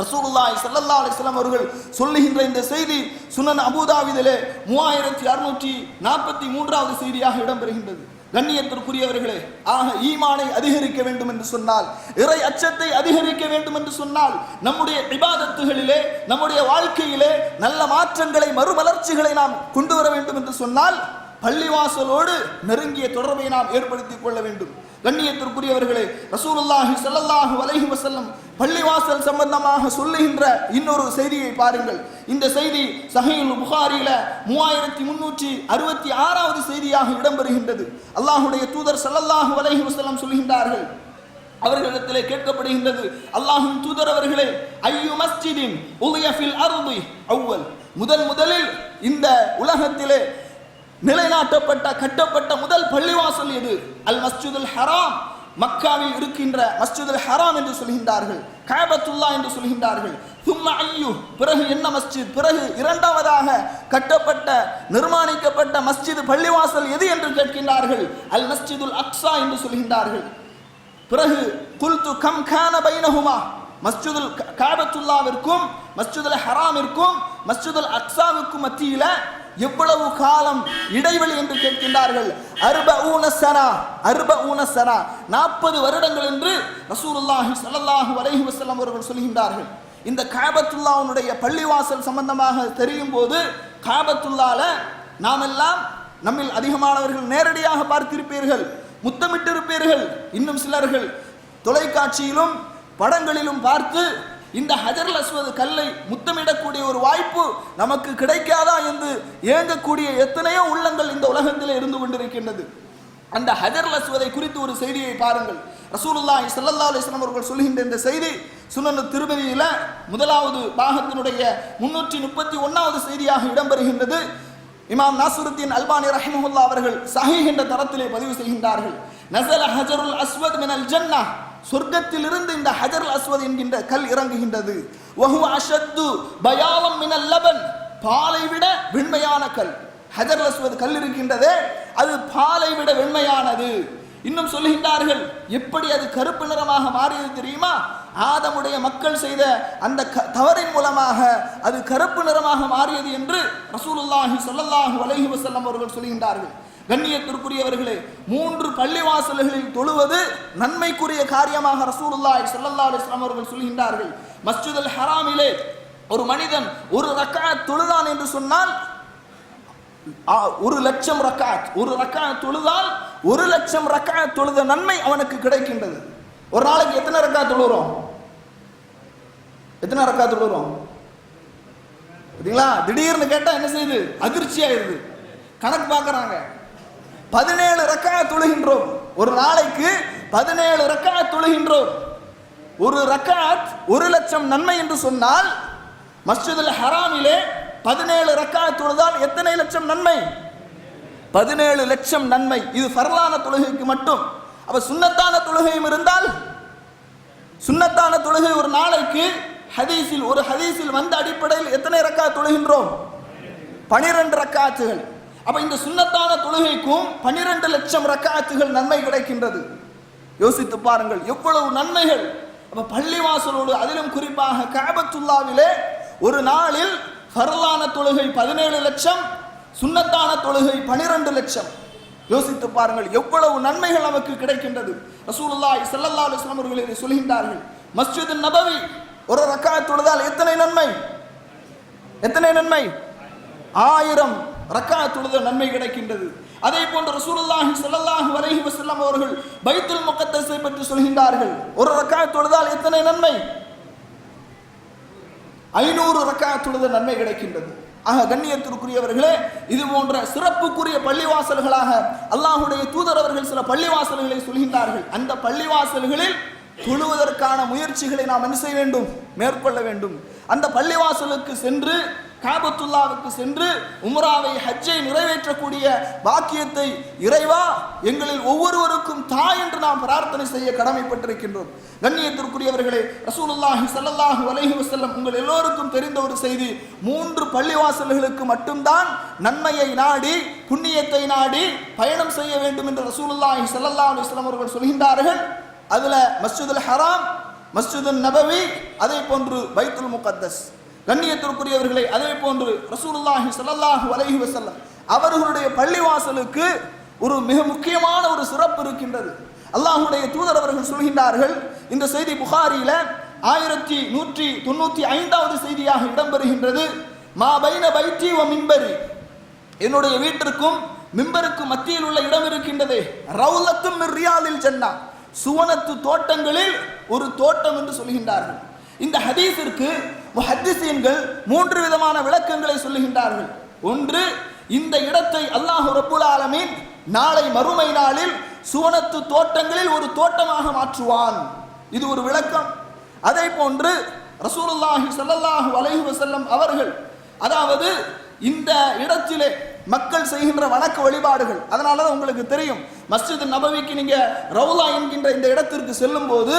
ரசூலுல்லாஹி ஸல்லல்லாஹு அலைஹி வஸல்லம் அவர்கள் சொல்லுகின்ற இந்த செய்தி சுனன் அபூதாவிதிலே 3643வது செய்தியாக இடம்பெறுகின்றது. கண்ணியத்திற்குரியவர்களே, ஆக ஈமானை அதிகரிக்க வேண்டும் என்று சொன்னால், இறை அச்சத்தை அதிகரிக்க வேண்டும் என்று சொன்னால், நம்முடைய இபாதத்துகளிலே, நம்முடைய வாழ்க்கையிலே நல்ல மாற்றங்களை, மறுமலர்ச்சிகளை நாம் கொண்டு வர வேண்டும் என்று சொன்னால், பள்ளிவாசலோடு நெருங்கிய தொடர்பை நாம் ஏற்படுத்திக் கொள்ள வேண்டும். கண்ணியத்திற்குரியவர்களே, ரசூலுல்லாஹி ஸல்லல்லாஹு அலைஹி வஸல்லம் பள்ளிவாசல் சம்பந்தமாக சொல்லுகின்ற இன்னொரு செய்தியை பாருங்கள். இந்த செய்தி சஹீஹுல் புகாரியில 3366வது செய்தியாக இடம்பெறுகின்றது. அல்லாஹ்வுடைய தூதர் ஸல்லல்லாஹு அலைஹி வஸல்லம் சொல்கின்றார்கள், அவர்களிடத்திலே கேட்கப்படுகின்றது, அல்லாஹ்வின் தூதர் அவர்களே, ஐயு மஸ்ஜிதின் உலிய ஃபில் அர்தி அவ்வல், முதலில் இந்த உலகத்திலே நிலைநாட்டப்பட்ட கட்டப்பட்ட முதல் பள்ளிவாசல் எது? அல் மஸ்ஜிதுல் ஹராம், மக்காவில் இருக்கின்ற மஸ்ஜிதுல் ஹராம் என்று சொல்கின்றார்கள், கஅபத்துல்லா என்று சொல்கின்றார்கள். சும்ம ஐயு, பிறகு என்ன மஸ்ஜித்? பிறகு இரண்டாவதாக கட்டப்பட்ட நிர்மாணிக்கப்பட்ட மஸ்ஜித் பள்ளிவாசல் எது என்று கேட்கின்றார்கள். அல் மஸ்ஜிதுல் அக்ஸா என்று சொல்கின்றார்கள். பிறகு குல்து கம் கான பைனஹுமா, மஸ்ஜிதுல் கஅபத்துல்லாவிற்கும் மஸ்ஜிதுல் ஹராமிற்கும் மஸ்ஜிதுல் அக்ஸாவுக்கும் மத்தியில எவ்வளவு காலம் இடைவெளி என்று கேட்கின்றார்கள். 40 சனா, 40 வருடங்கள் என்று ரசூலுல்லாஹி ஸல்லல்லாஹு அலைஹி வஸல்லம் அவர்கள் சொல்கின்றார்கள். இந்த கஅபத்துல்லாஹ்வுடைய பள்ளிவாசல் சம்பந்தமாக தெரியும் போது, கஅபத்துல்லாஹ்ல நாமெல்லாம் நம்மில் அதிகமானவர்கள் நேரடியாக பார்த்திருப்பீர்கள், முத்தமிட்டிருப்பீர்கள். இன்னும் சிலர்கள் தொலைக்காட்சியிலும் படங்களிலும் பார்த்து இந்த ஹஜருல் அஸ்வத் கல்லை முத்தமிடக்கூடிய ஒரு வாய்ப்பு நமக்கு கிடைக்காதா என்று ஏங்கக்கூடிய எத்தனையோ உள்ளங்கள் இந்த உலகத்தில் இருந்து கொண்டிருக்கின்றது. அந்த ஹஜருல் அஸ்வதை குறித்து ஒரு செய்தியை பாருங்கள். ரசூலுல்லாஹி ஸல்லல்லாஹு அலைஹி வஸல்லம் அவர்கள் சொல்கின்ற இந்த செய்தி சுனன் திர்மிதியில முதலாவது பாகத்தினுடைய 331வது செய்தியாக இடம்பெறுகின்றது. இமாம் நாசிருத்தீன் அல்பானி ரஹிமஹுல்லாஹ் அவர்கள் சஹீஹ் என்ற தரத்திலே பதிவு செய்கின்றார்கள். நஸல ஹஜருல் அஸ்வத் மினல் ஜன்னah, சொர்க்கத்திலிருந்து இந்த ஹஜருல் அஸ்வத் என்கின்ற கல் இறங்குகின்றது. வஹுவ அஷத்து பயாலம் மினல் லபன், பாலை விட வெண்மையான கல். ஹஜருல் அஸ்வத் கல் இருக்கின்றதே, அது பாலை விட வெண்மையானது. இன்னும் சொல்லுகின்றார்கள், எப்படி அது கருப்பு நிறமாக மாறியது தெரியுமா? ஆதமுடைய மக்கள் செய்த அந்த தவறின் மூலமாக அது கருப்பு நிறமாக மாறியது என்று ரசூலுல்லாஹி ஸல்லல்லாஹு அலைஹி வஸல்லம் அவர்கள் சொல்கின்றார்கள். கண்ணியத்திற்குரியவர்களே, 3 பள்ளிவாசல்களில் தொழுவது நன்மைக்குரிய காரியமாக ரசூலுல்லாஹி ஸல்லல்லாஹு அலைஹி வஸல்லம் அவர்கள் சொல்கின்றார்கள். மஸ்ஜிதுல் ஹராமிலே ஒரு மனிதன் ஒரு ரக்அத் தொழுதான் என்று சொன்னால் 1,00,000 ரக்அத், ஒரு ரக்அத் தொழுதால் 1,00,000 ரக்அத் தொழுத நன்மை அவனுக்கு கிடைக்கின்றது. ஒரு நாளைக்கு எத்தனை ரக்காத் தொழுகிறோம்? எத்தனை ரக்காத் தொழுகிறோம்? பார்த்தீங்களா? திடீர்னு கேட்டால் என்ன செய்யுது? அதிர்ச்சி ஆயிடுது. கணக்கு பார்க்குறாங்க. 17 ரக்காத் தொழுகின்றோம். ஒரு நாளைக்கு 17 ரக்காத் தொழுகின்றோம். ஒரு ரக்காத் 1 லட்சம் நன்மை என்று சொன்னால் மஸ்ஜிதுல் ஹராமிலே 17 ரக்காத் தொழுதால் எத்தனை லட்சம் நன்மை? 17 லட்சம் நன்மை. இது ஃபர்லான தொழுகைக்கு மட்டும். அப்ப சுன்னத்தான தொழுகையும் இருந்தால், சுன்னத்தான தொழுகை ஒரு நாளைக்கு ஒரு ஹதீஸில் வந்த அடிப்படையில் எத்தனை ரக்காத் தொழுகின்றோம்? 12 ரக்காத்துகள். அப்ப இந்த சுன்னத்தான தொழுகைக்கும் 12 லட்சம் ரக்காத்துகள் நன்மை கிடைக்கின்றது. யோசித்து பாருங்கள் எவ்வளவு நன்மைகள். அப்ப பள்ளிவாசலோடு, அதிலும் குறிப்பாக கஅபத்துல்லாவிலே ஒரு நாளில் ஃபர்லான தொழுகை 17 லட்சம், சுன்னத்தான தொழுகை 12 லட்சம். யோசித்து பாருங்கள் எவ்வளவு நன்மைகள் நமக்கு கிடைக்கின்றது. ரசூலுல்லாஹி ஸல்லல்லாஹு அலைஹி வஸல்லம் அவர்கள் இதை சொல்கின்றார்கள். மஸ்ஜிது நபவி ஒரு ரக்காத் தொழுதால் எத்தனை நன்மை? எத்தனை நன்மை? 1000 ரக்காத் தொழுத நன்மை கிடைக்கின்றது. அதே போன்று ரசூலுல்லாஹி ஸல்லல்லாஹு அலைஹி வஸல்லம் அவர்கள் பைத்துல் முகத்தஸை பற்றி சொல்கின்றார்கள். ஒரு ரக்காத் தொழுதால் எத்தனை நன்மை? 500 ரக்காத் தொழுத நன்மை கிடைக்கின்றது. ஆக கண்ணியத்திற்குரியவர்களே, இது போன்ற சிறப்புக்குரிய பள்ளிவாசல்களாக அல்லாஹ்வுடைய தூதர் அவர்கள் சில பள்ளிவாசல்களை சொல்கின்றார்கள். அந்த பள்ளிவாசல்களில் தொழுவதற்கான முயற்சிகளை நாம் என்ன செய்ய வேண்டும்? மேற்கொள்ள வேண்டும். அந்த பள்ளிவாசலுக்கு சென்று, காபத்துல்லாவுக்கு சென்று உம்ராவை, ஹஜ்ஜை நிறைவேற்றக்கூடிய பாக்கியத்தை இறைவா எங்களில் ஒவ்வொருவருக்கும் தாய் என்று நாம் பிரார்த்தனை செய்ய கடமைப்பட்டிருக்கின்றோம். கண்ணியத்திற்குரியவர்களே, ரசூலுல்லாஹி ஸல்லல்லாஹு அலைஹி வஸல்லம் உங்கள் எல்லோருக்கும் தெரிந்த ஒரு செய்தி, 3 பள்ளிவாசல்களுக்கு மட்டும்தான் நன்மையை நாடி, புண்ணியத்தை நாடி பயணம் செய்ய வேண்டும் என்று ரசூலுல்லாஹி ஸல்லல்லாஹு அலைஹி வஸல்லம் அவர்கள் சொல்கின்றார்கள். அதுல மஸ்ஜிதுல் ஹராம், மஸ்ஜிதுன் நபவி, அதே போன்று பைத்துல் முகத்தஸ். கண்ணியத்திற்குரியவர்களே, அதே போன்று ரசூலுல்லாஹி ஸல்லல்லாஹு அலைஹி வஸல்லம் அவர்களுடைய பள்ளிவாசலுக்கு ஒரு மிக முக்கியமான ஒரு சிறப்பு இருக்கின்றது. அல்லாஹ்வுடைய தூதர் அவர்கள் சொல்கின்றார்கள், இந்த செய்தி புகாரியில 1195வது செய்தியாக இடம்பெறுகின்றது. மா பைன பைத்தி வ மிம்பரி, என்னுடைய வீட்டிற்கும் மிம்பருக்கும் மத்தியில் உள்ள இடம் இருக்கின்றதே, ரௌலத்தும் மின் ரியாதில் ஜன்னா, சுவனத்து தோட்டங்களில் ஒரு தோட்டம் என்று சொல்கின்றார்கள். இந்த ஹதீஸிற்கு முஹத்திஸீன்கள் 3 விதமான விளக்கங்களை சொல்லுகின்றார்கள். ஒன்று, இந்த இடத்தை அல்லாஹ் ரப்புல் ஆலமீன் நாளை மறுமை நாளில் சுவனத்து தோட்டங்களில் ஒரு தோட்டமாக மாற்றுவான். இது ஒரு விளக்கம். அதே போன்று ரசூலுல்லாஹி ஸல்லல்லாஹு அலைஹி வஸல்லம் அவர்கள், அதாவது இந்த இடத்திலே மக்கள் செய்கின்ற வணக்க வழிபாடுகள், அதனால தான் உங்களுக்கு தெரியும் மஸ்ஜித் நபவிக்கு நீங்க ரவுலா என்கின்ற இந்த இடத்திற்கு செல்லும் போது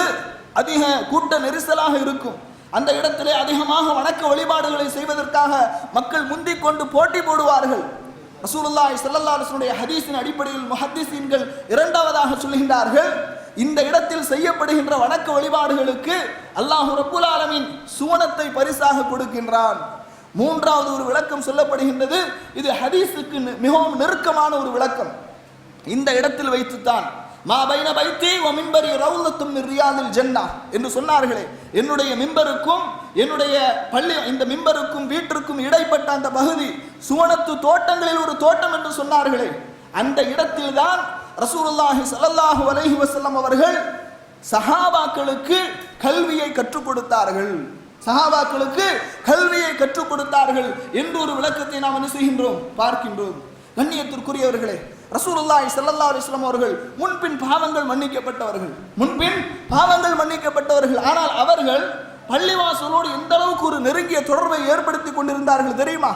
அதிக கூட்ட நெரிசலாக இருக்கும். அந்த இடத்திலே அதிகமாக வணக்க வழிபாடுகளை செய்வதற்காக மக்கள் முந்திக் கொண்டு போட்டி போடுவார்கள். ரசூலுல்லாஹி ஸல்லல்லாஹு அலைஹி வஸல்லம் ஹதீஸின் அடிப்படையில் முஹத்திஸீன்கள் இரண்டாவதாக சொல்கின்றார்கள், இந்த இடத்தில் செய்யப்படுகின்ற வணக்க வழிபாடுகளுக்கு அல்லாஹ் ரப்புல் ஆலமீன் சுவனத்தை பரிசாக கொடுக்கின்றான். மூன்றாவது ஒரு விளக்கம் சொல்லப்படுகின்றது, இது ஹதீஸுக்கு மிகவும் நெருக்கமான ஒரு விளக்கம். இந்த இடத்தில் வைத்துத்தான் மா பைன பைத்தி வ மிம்பரி ரௌலத்தும் மின் ரியாதில் ஜன்னா என்று சொன்னார்களே, என்னுடைய மிம்பருக்கும் என்னுடைய பள்ளி, இந்த மிம்பருக்கும் வீட்டிற்கும் இடைப்பட்ட அந்த பகுதி சுவனத்து தோட்டங்களில் ஒரு தோட்டம் என்று சொன்னார்களே, அந்த இடத்தில் தான் ரசூலுல்லாஹி ஸல்லல்லாஹு அலைஹி வஸல்லம் அவர்கள் சஹாபாக்களுக்கு கல்வியை கற்றுக் கொடுத்தார்கள். சஹாபாக்களுக்கு கல்வியை கற்றுக் கொடுத்தார்கள் என்று ஒரு விளக்கத்தை நாம் என்ன செய்கின்றோம்? பார்க்கின்றோம். கண்ணியத்திற்குரியவர்களே, ரசூலுல்லாஹி ஸல்லல்லாஹு அலைஹி வஸல்லம் அவர்கள் முன்பின் பாவங்கள் மன்னிக்கப்பட்டவர்கள். ஆனால் அவர்கள் பள்ளிவாசலோடு எந்த அளவுக்கு ஒரு நெருங்கிய தொடர்பை ஏற்படுத்தி கொண்டிருந்தார்கள் தெரியுமா?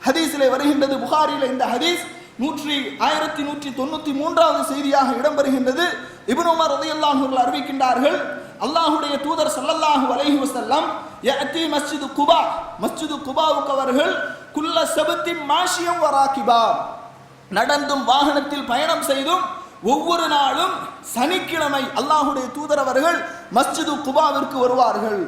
ஹதீஸிலே வருகின்றது, புகாரியில இந்த ஹதீஸ் 1193வது செய்தியாக இடம்பெறுகின்றது. இப்னு உமர் ரலியல்லாஹு அன்ஹு அறிவிக்கின்றார்கள், அல்லாஹ்வுடைய தூதர் ஸல்லல்லாஹு அலைஹி வஸல்லம் யஅதி மஸ்ஜிது குபாவுக்கு அவர்கள் குல்ல சபத்தின் மாஷியம் வராகிபா, நடந்தும் வாகனத்தில் பயணம் செய்தும் ஒவ்வொரு நாளும் சனிக்கிழமை அல்லாஹ்வுடைய தூதர் அவர்கள் மஸ்ஜிது குபாவிற்கு வருவார்கள்.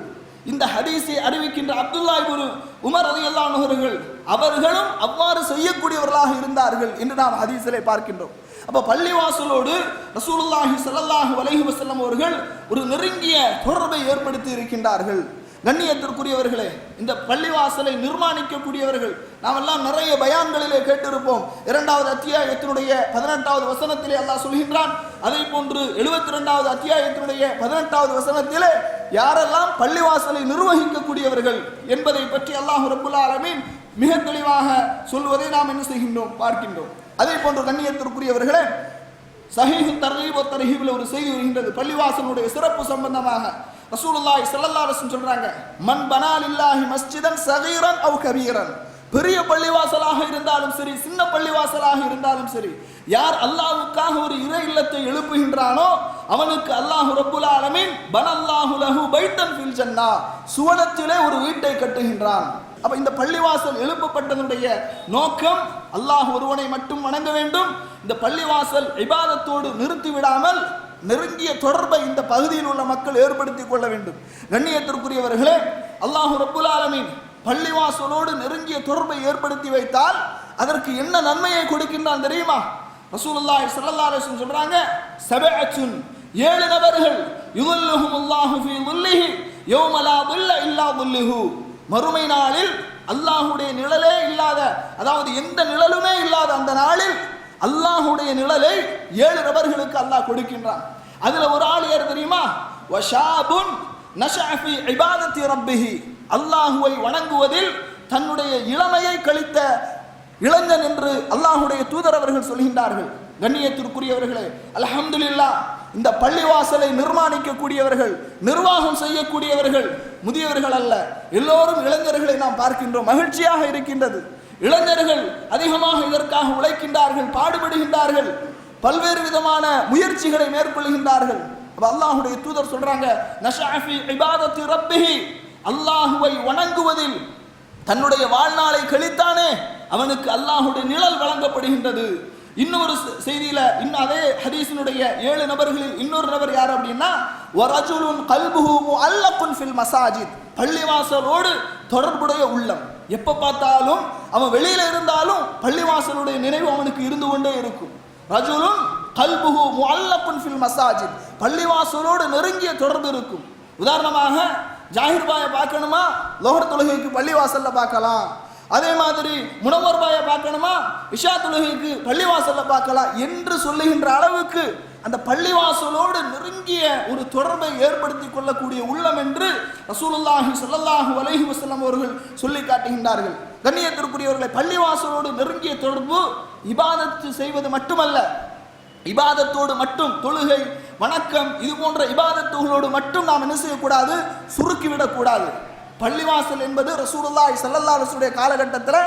இந்த ஹதீஸை அறிவிக்கின்ற அப்துல்லா இப்னு உமர் ரலியல்லாஹு அன்ஹு அவர்களும் அவ்வாறு செய்யக்கூடியவர்களாக இருந்தார்கள் என்று நாம் ஹதீஸிலே பார்க்கின்றோம். அப்ப பள்ளிவாசலோடு ரசூலுல்லாஹி ஸல்லல்லாஹு அலைஹி வஸல்லம் அவர்கள் ஒரு நெருங்கிய தொடர்பை ஏற்படுத்தி இருக்கின்றார்கள். கண்ணியத்திற்குரியவர்களே, இந்த பள்ளிவாசலை நிர்மாணிக்கக்கூடியவர்கள் நாம் எல்லாம் நிறைய பயான்களிலே கேட்டிருப்போம். 2வது அத்தியாயத்தினுடைய 18வது வசனத்திலே அல்லாஹ் சொல்கின்றான். அதே போன்று 72வது அத்தியாயத்தினுடைய 18வது வசனத்திலே யாரெல்லாம் பள்ளிவாசலை நிர்வகிக்கக்கூடியவர்கள் என்பதை பற்றி அல்லாஹ் ரப்புல் ஆலமீன் மிக தெளிவாக சொல்வதை நாம் என்ன செய்கின்றோம், பார்க்கின்றோம். அதே போன்று கண்ணியத்திற்குரியவர்களே, சஹீஹ் தர்கீப் வ தர்ஹீபில் ஒரு செய்தி வருகின்றது பள்ளிவாசலுடைய சிறப்பு சம்பந்தமாக. ரசூலுல்லாஹி ஸல்லல்லாஹு அலைஹி வஸல்லம் சொல்றாங்க, மன் பனா லில்லாஹி மஸ்ஜிதன் ஸகீரன் அவ் கபீரன், பெரிய பள்ளிவாசலாக இருந்தாலும் சரி, சின்ன பள்ளிவாசலாக இருந்தாலும் சரி, யார் அல்லாஹ்வுக்காக ஒரு இறை இல்லத்தை எழுப்புகின்றானோ அவனுக்கு அல்லாஹ் ரப்புல் ஆலமீன் பனல்லாஹு லஹு பைத்தன் ஃபில் ஜன்னா, சுவனத்திலே ஒரு வீட்டை கட்டுகின்றான். அப்ப இந்த பள்ளிவாசல் எழுப்பப்பட்டதனுடைய நோக்கம் அல்லாஹ் ஒருவனை மட்டும் வணங்க வேண்டும். இந்த பள்ளிவாசல் இபாதத்தோடு நிறுத்தி விடாமல் நெருங்கிய தொடர்பை இந்த பகுதியில் உள்ள மக்கள் ஏற்படுத்திக் கொள்ள வேண்டும். கண்ணியத்திற்குரியவர்களே, அல்லாஹ் ரப்புல் ஆலமீன் பள்ளிவாசலோடு நெருங்கிய தொடர்பை ஏற்படுத்தி வைத்தால் அதற்கு என்ன நன்மையை கொடுக்கின்றான் தெரியுமா? ரசூலுல்லாஹி ஸல்லல்லாஹு அலைஹி வஸல்லம் சொல்றாங்க, சபஅத்துன், 7 நபர்கள், யுல்லுஹுமுல்லாஹு ஃபீ ظில்லிஹி யௌம லா ظில்ல இல்லா ظில்லுஹு, மறுமை நாளில் அல்லாஹ்வுடைய நிழலே இல்லாத, அதாவது எந்த நிழலுமே இல்லாத அந்த நாளில் அல்லாஹ்வுடைய நிழலை 7 நபர்களுக்கு அல்லாஹ் கொடுக்கின்றான். அதுல ஒரு ஆள் யார் தெரியுமா? வஷாபுன் நஷஅ ஃபீ இபாதத்தி ரப்பிஹி, அல்லாஹ்வை வணங்குவதில் தன்னுடைய இளமையை கழித்த இளைஞன் என்று அல்லாஹ்வுடைய தூதர் அவர்கள் சொல்கின்றார்கள். கண்ணியத்திற்குரியவர்களே, அல்ஹம்துலில்லாஹ், இந்த பள்ளிவாசலை நிர்மாணிக்கக்கூடியவர்கள், நிர்வாகம் செய்யக்கூடியவர்கள் முதியவர்கள் அல்ல, எல்லோரும் இளைஞர்களை நாம் பார்க்கின்றோம். மகிழ்ச்சியாக இருக்கின்றது. இளைஞர்கள் அதிகமாக இதற்காக உழைக்கின்றார்கள், பாடுபடுகின்றார்கள், பல்வேறு விதமான முயற்சிகளை மேற்கொள்கின்றார்கள். அல்லாஹ்வுடைய தூதர் சொல்றாங்க, நஷஅ ஃபீ இபாதத்தி ரப்பிஹி, அல்லாஹ்வை வணங்குவதில் தன்னுடைய வாழ்நாளை கழித்தானே அவனுக்கு அல்லாஹ்வுடைய நிழல் வழங்கப்படுகின்றது. இன்னொரு செய்தியில அதே ஹதீஸினுடைய 7 நபர்களில் இன்னொரு நபர் யார் அப்படின்னா, வரஜுலுன் கல்புஹு முஅல்லகுன் ஃபில் மசாஜித், பள்ளிவாசலோடு தொடர்புடைய உள்ளம், எப்ப பார்த்தாலும் அவன் வெளியில இருந்தாலும் பள்ளிவாசலுடைய நினைவு அவனுக்கு இருந்து கொண்டே இருக்கும். ரஜுலுன் கல்புஹு முஅல்லகுன் ஃபில் மசாஜித், பள்ளிவாசலோடு நெருங்கிய தொடர்பு இருக்கும். உதாரணமாக ஜாகிர் பாயை பார்க்கணுமா, லோஹர் தொழுகைக்கு பள்ளிவாசல்ல பார்க்கலாம். அதே மாதிரி முனவர் பாயை பார்க்கணுமா, இஷா தொழுகைக்கு பள்ளிவாசல்ல பார்க்கலாம் என்று சொல்லுகின்ற அளவுக்கு அந்த பள்ளிவாசலோடு நெருங்கிய ஒரு தொடர்பை ஏற்படுத்தி கொள்ளக்கூடிய உள்ளம் என்று ரசூலுல்லாஹி ஸல்லல்லாஹு அலைஹி வஸல்லம் அவர்கள் சொல்லி காட்டுகின்றார்கள். கண்ணியத்திற்குரியவர்களை, பள்ளிவாசலோடு நெருங்கிய தொடர்பு இபாதத்து செய்வது மட்டுமல்ல, இபாதத்தோடு மட்டும், தொழுகை வணக்கம் இது போன்ற இபாதத்துகளோடு மட்டும் நாம் என்ன செய்யக்கூடாது, சுருக்கிவிடக்கூடாது. பள்ளிவாசல் என்பது ரசூலுல்லாஹி ஸல்லல்லாஹு அலைஹி வஸல்லம் காலகட்டத்தில்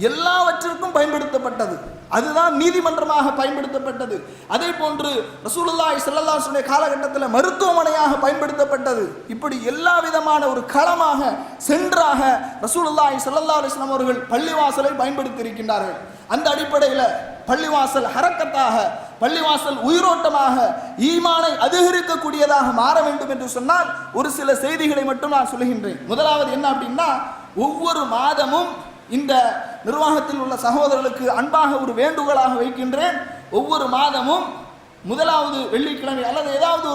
எல்லாவற்றிற்கும் பயன்படுத்தப்பட்டது. அதுதான் நீதிமன்றமாக பயன்படுத்தப்பட்டது. அதே போன்று ரசூலுல்லாஹி ஸல்லல்லாஹு அலைஹி வஸல்லம் காலகட்டத்தில் மருத்துவமனையாக பயன்படுத்தப்பட்டது. இப்படி எல்லா விதமான ஒரு களமாக, சென்றாக ரசூலுல்லாஹி ஸல்லல்லாஹு அலைஹி வஸல்லம் அவர்கள் பள்ளிவாசலை பயன்படுத்தி இருக்கின்றார்கள். அந்த அடிப்படையில் பள்ளிவாசல் ஹரக்கத்தாக, பள்ளிவாசல் உயிரோட்டமாக, ஈமானை அதிகரிக்கக்கூடியதாக மாற வேண்டும் என்று சொன்னால் ஒரு சில செய்திகளை மட்டும் நான் சொல்லுகின்றேன். முதலாவது என்ன அப்படின்னா, ஒவ்வொரு மாதமும் இந்த நிர்வாகத்தில் உள்ள சகோதரர்களுக்கு அன்பாக ஒரு வேண்டுகோளாக வைக்கின்றேன். ஒவ்வொரு மாதமும் முதலாவது வெள்ளிக்கிழமை அல்லது ஏதாவது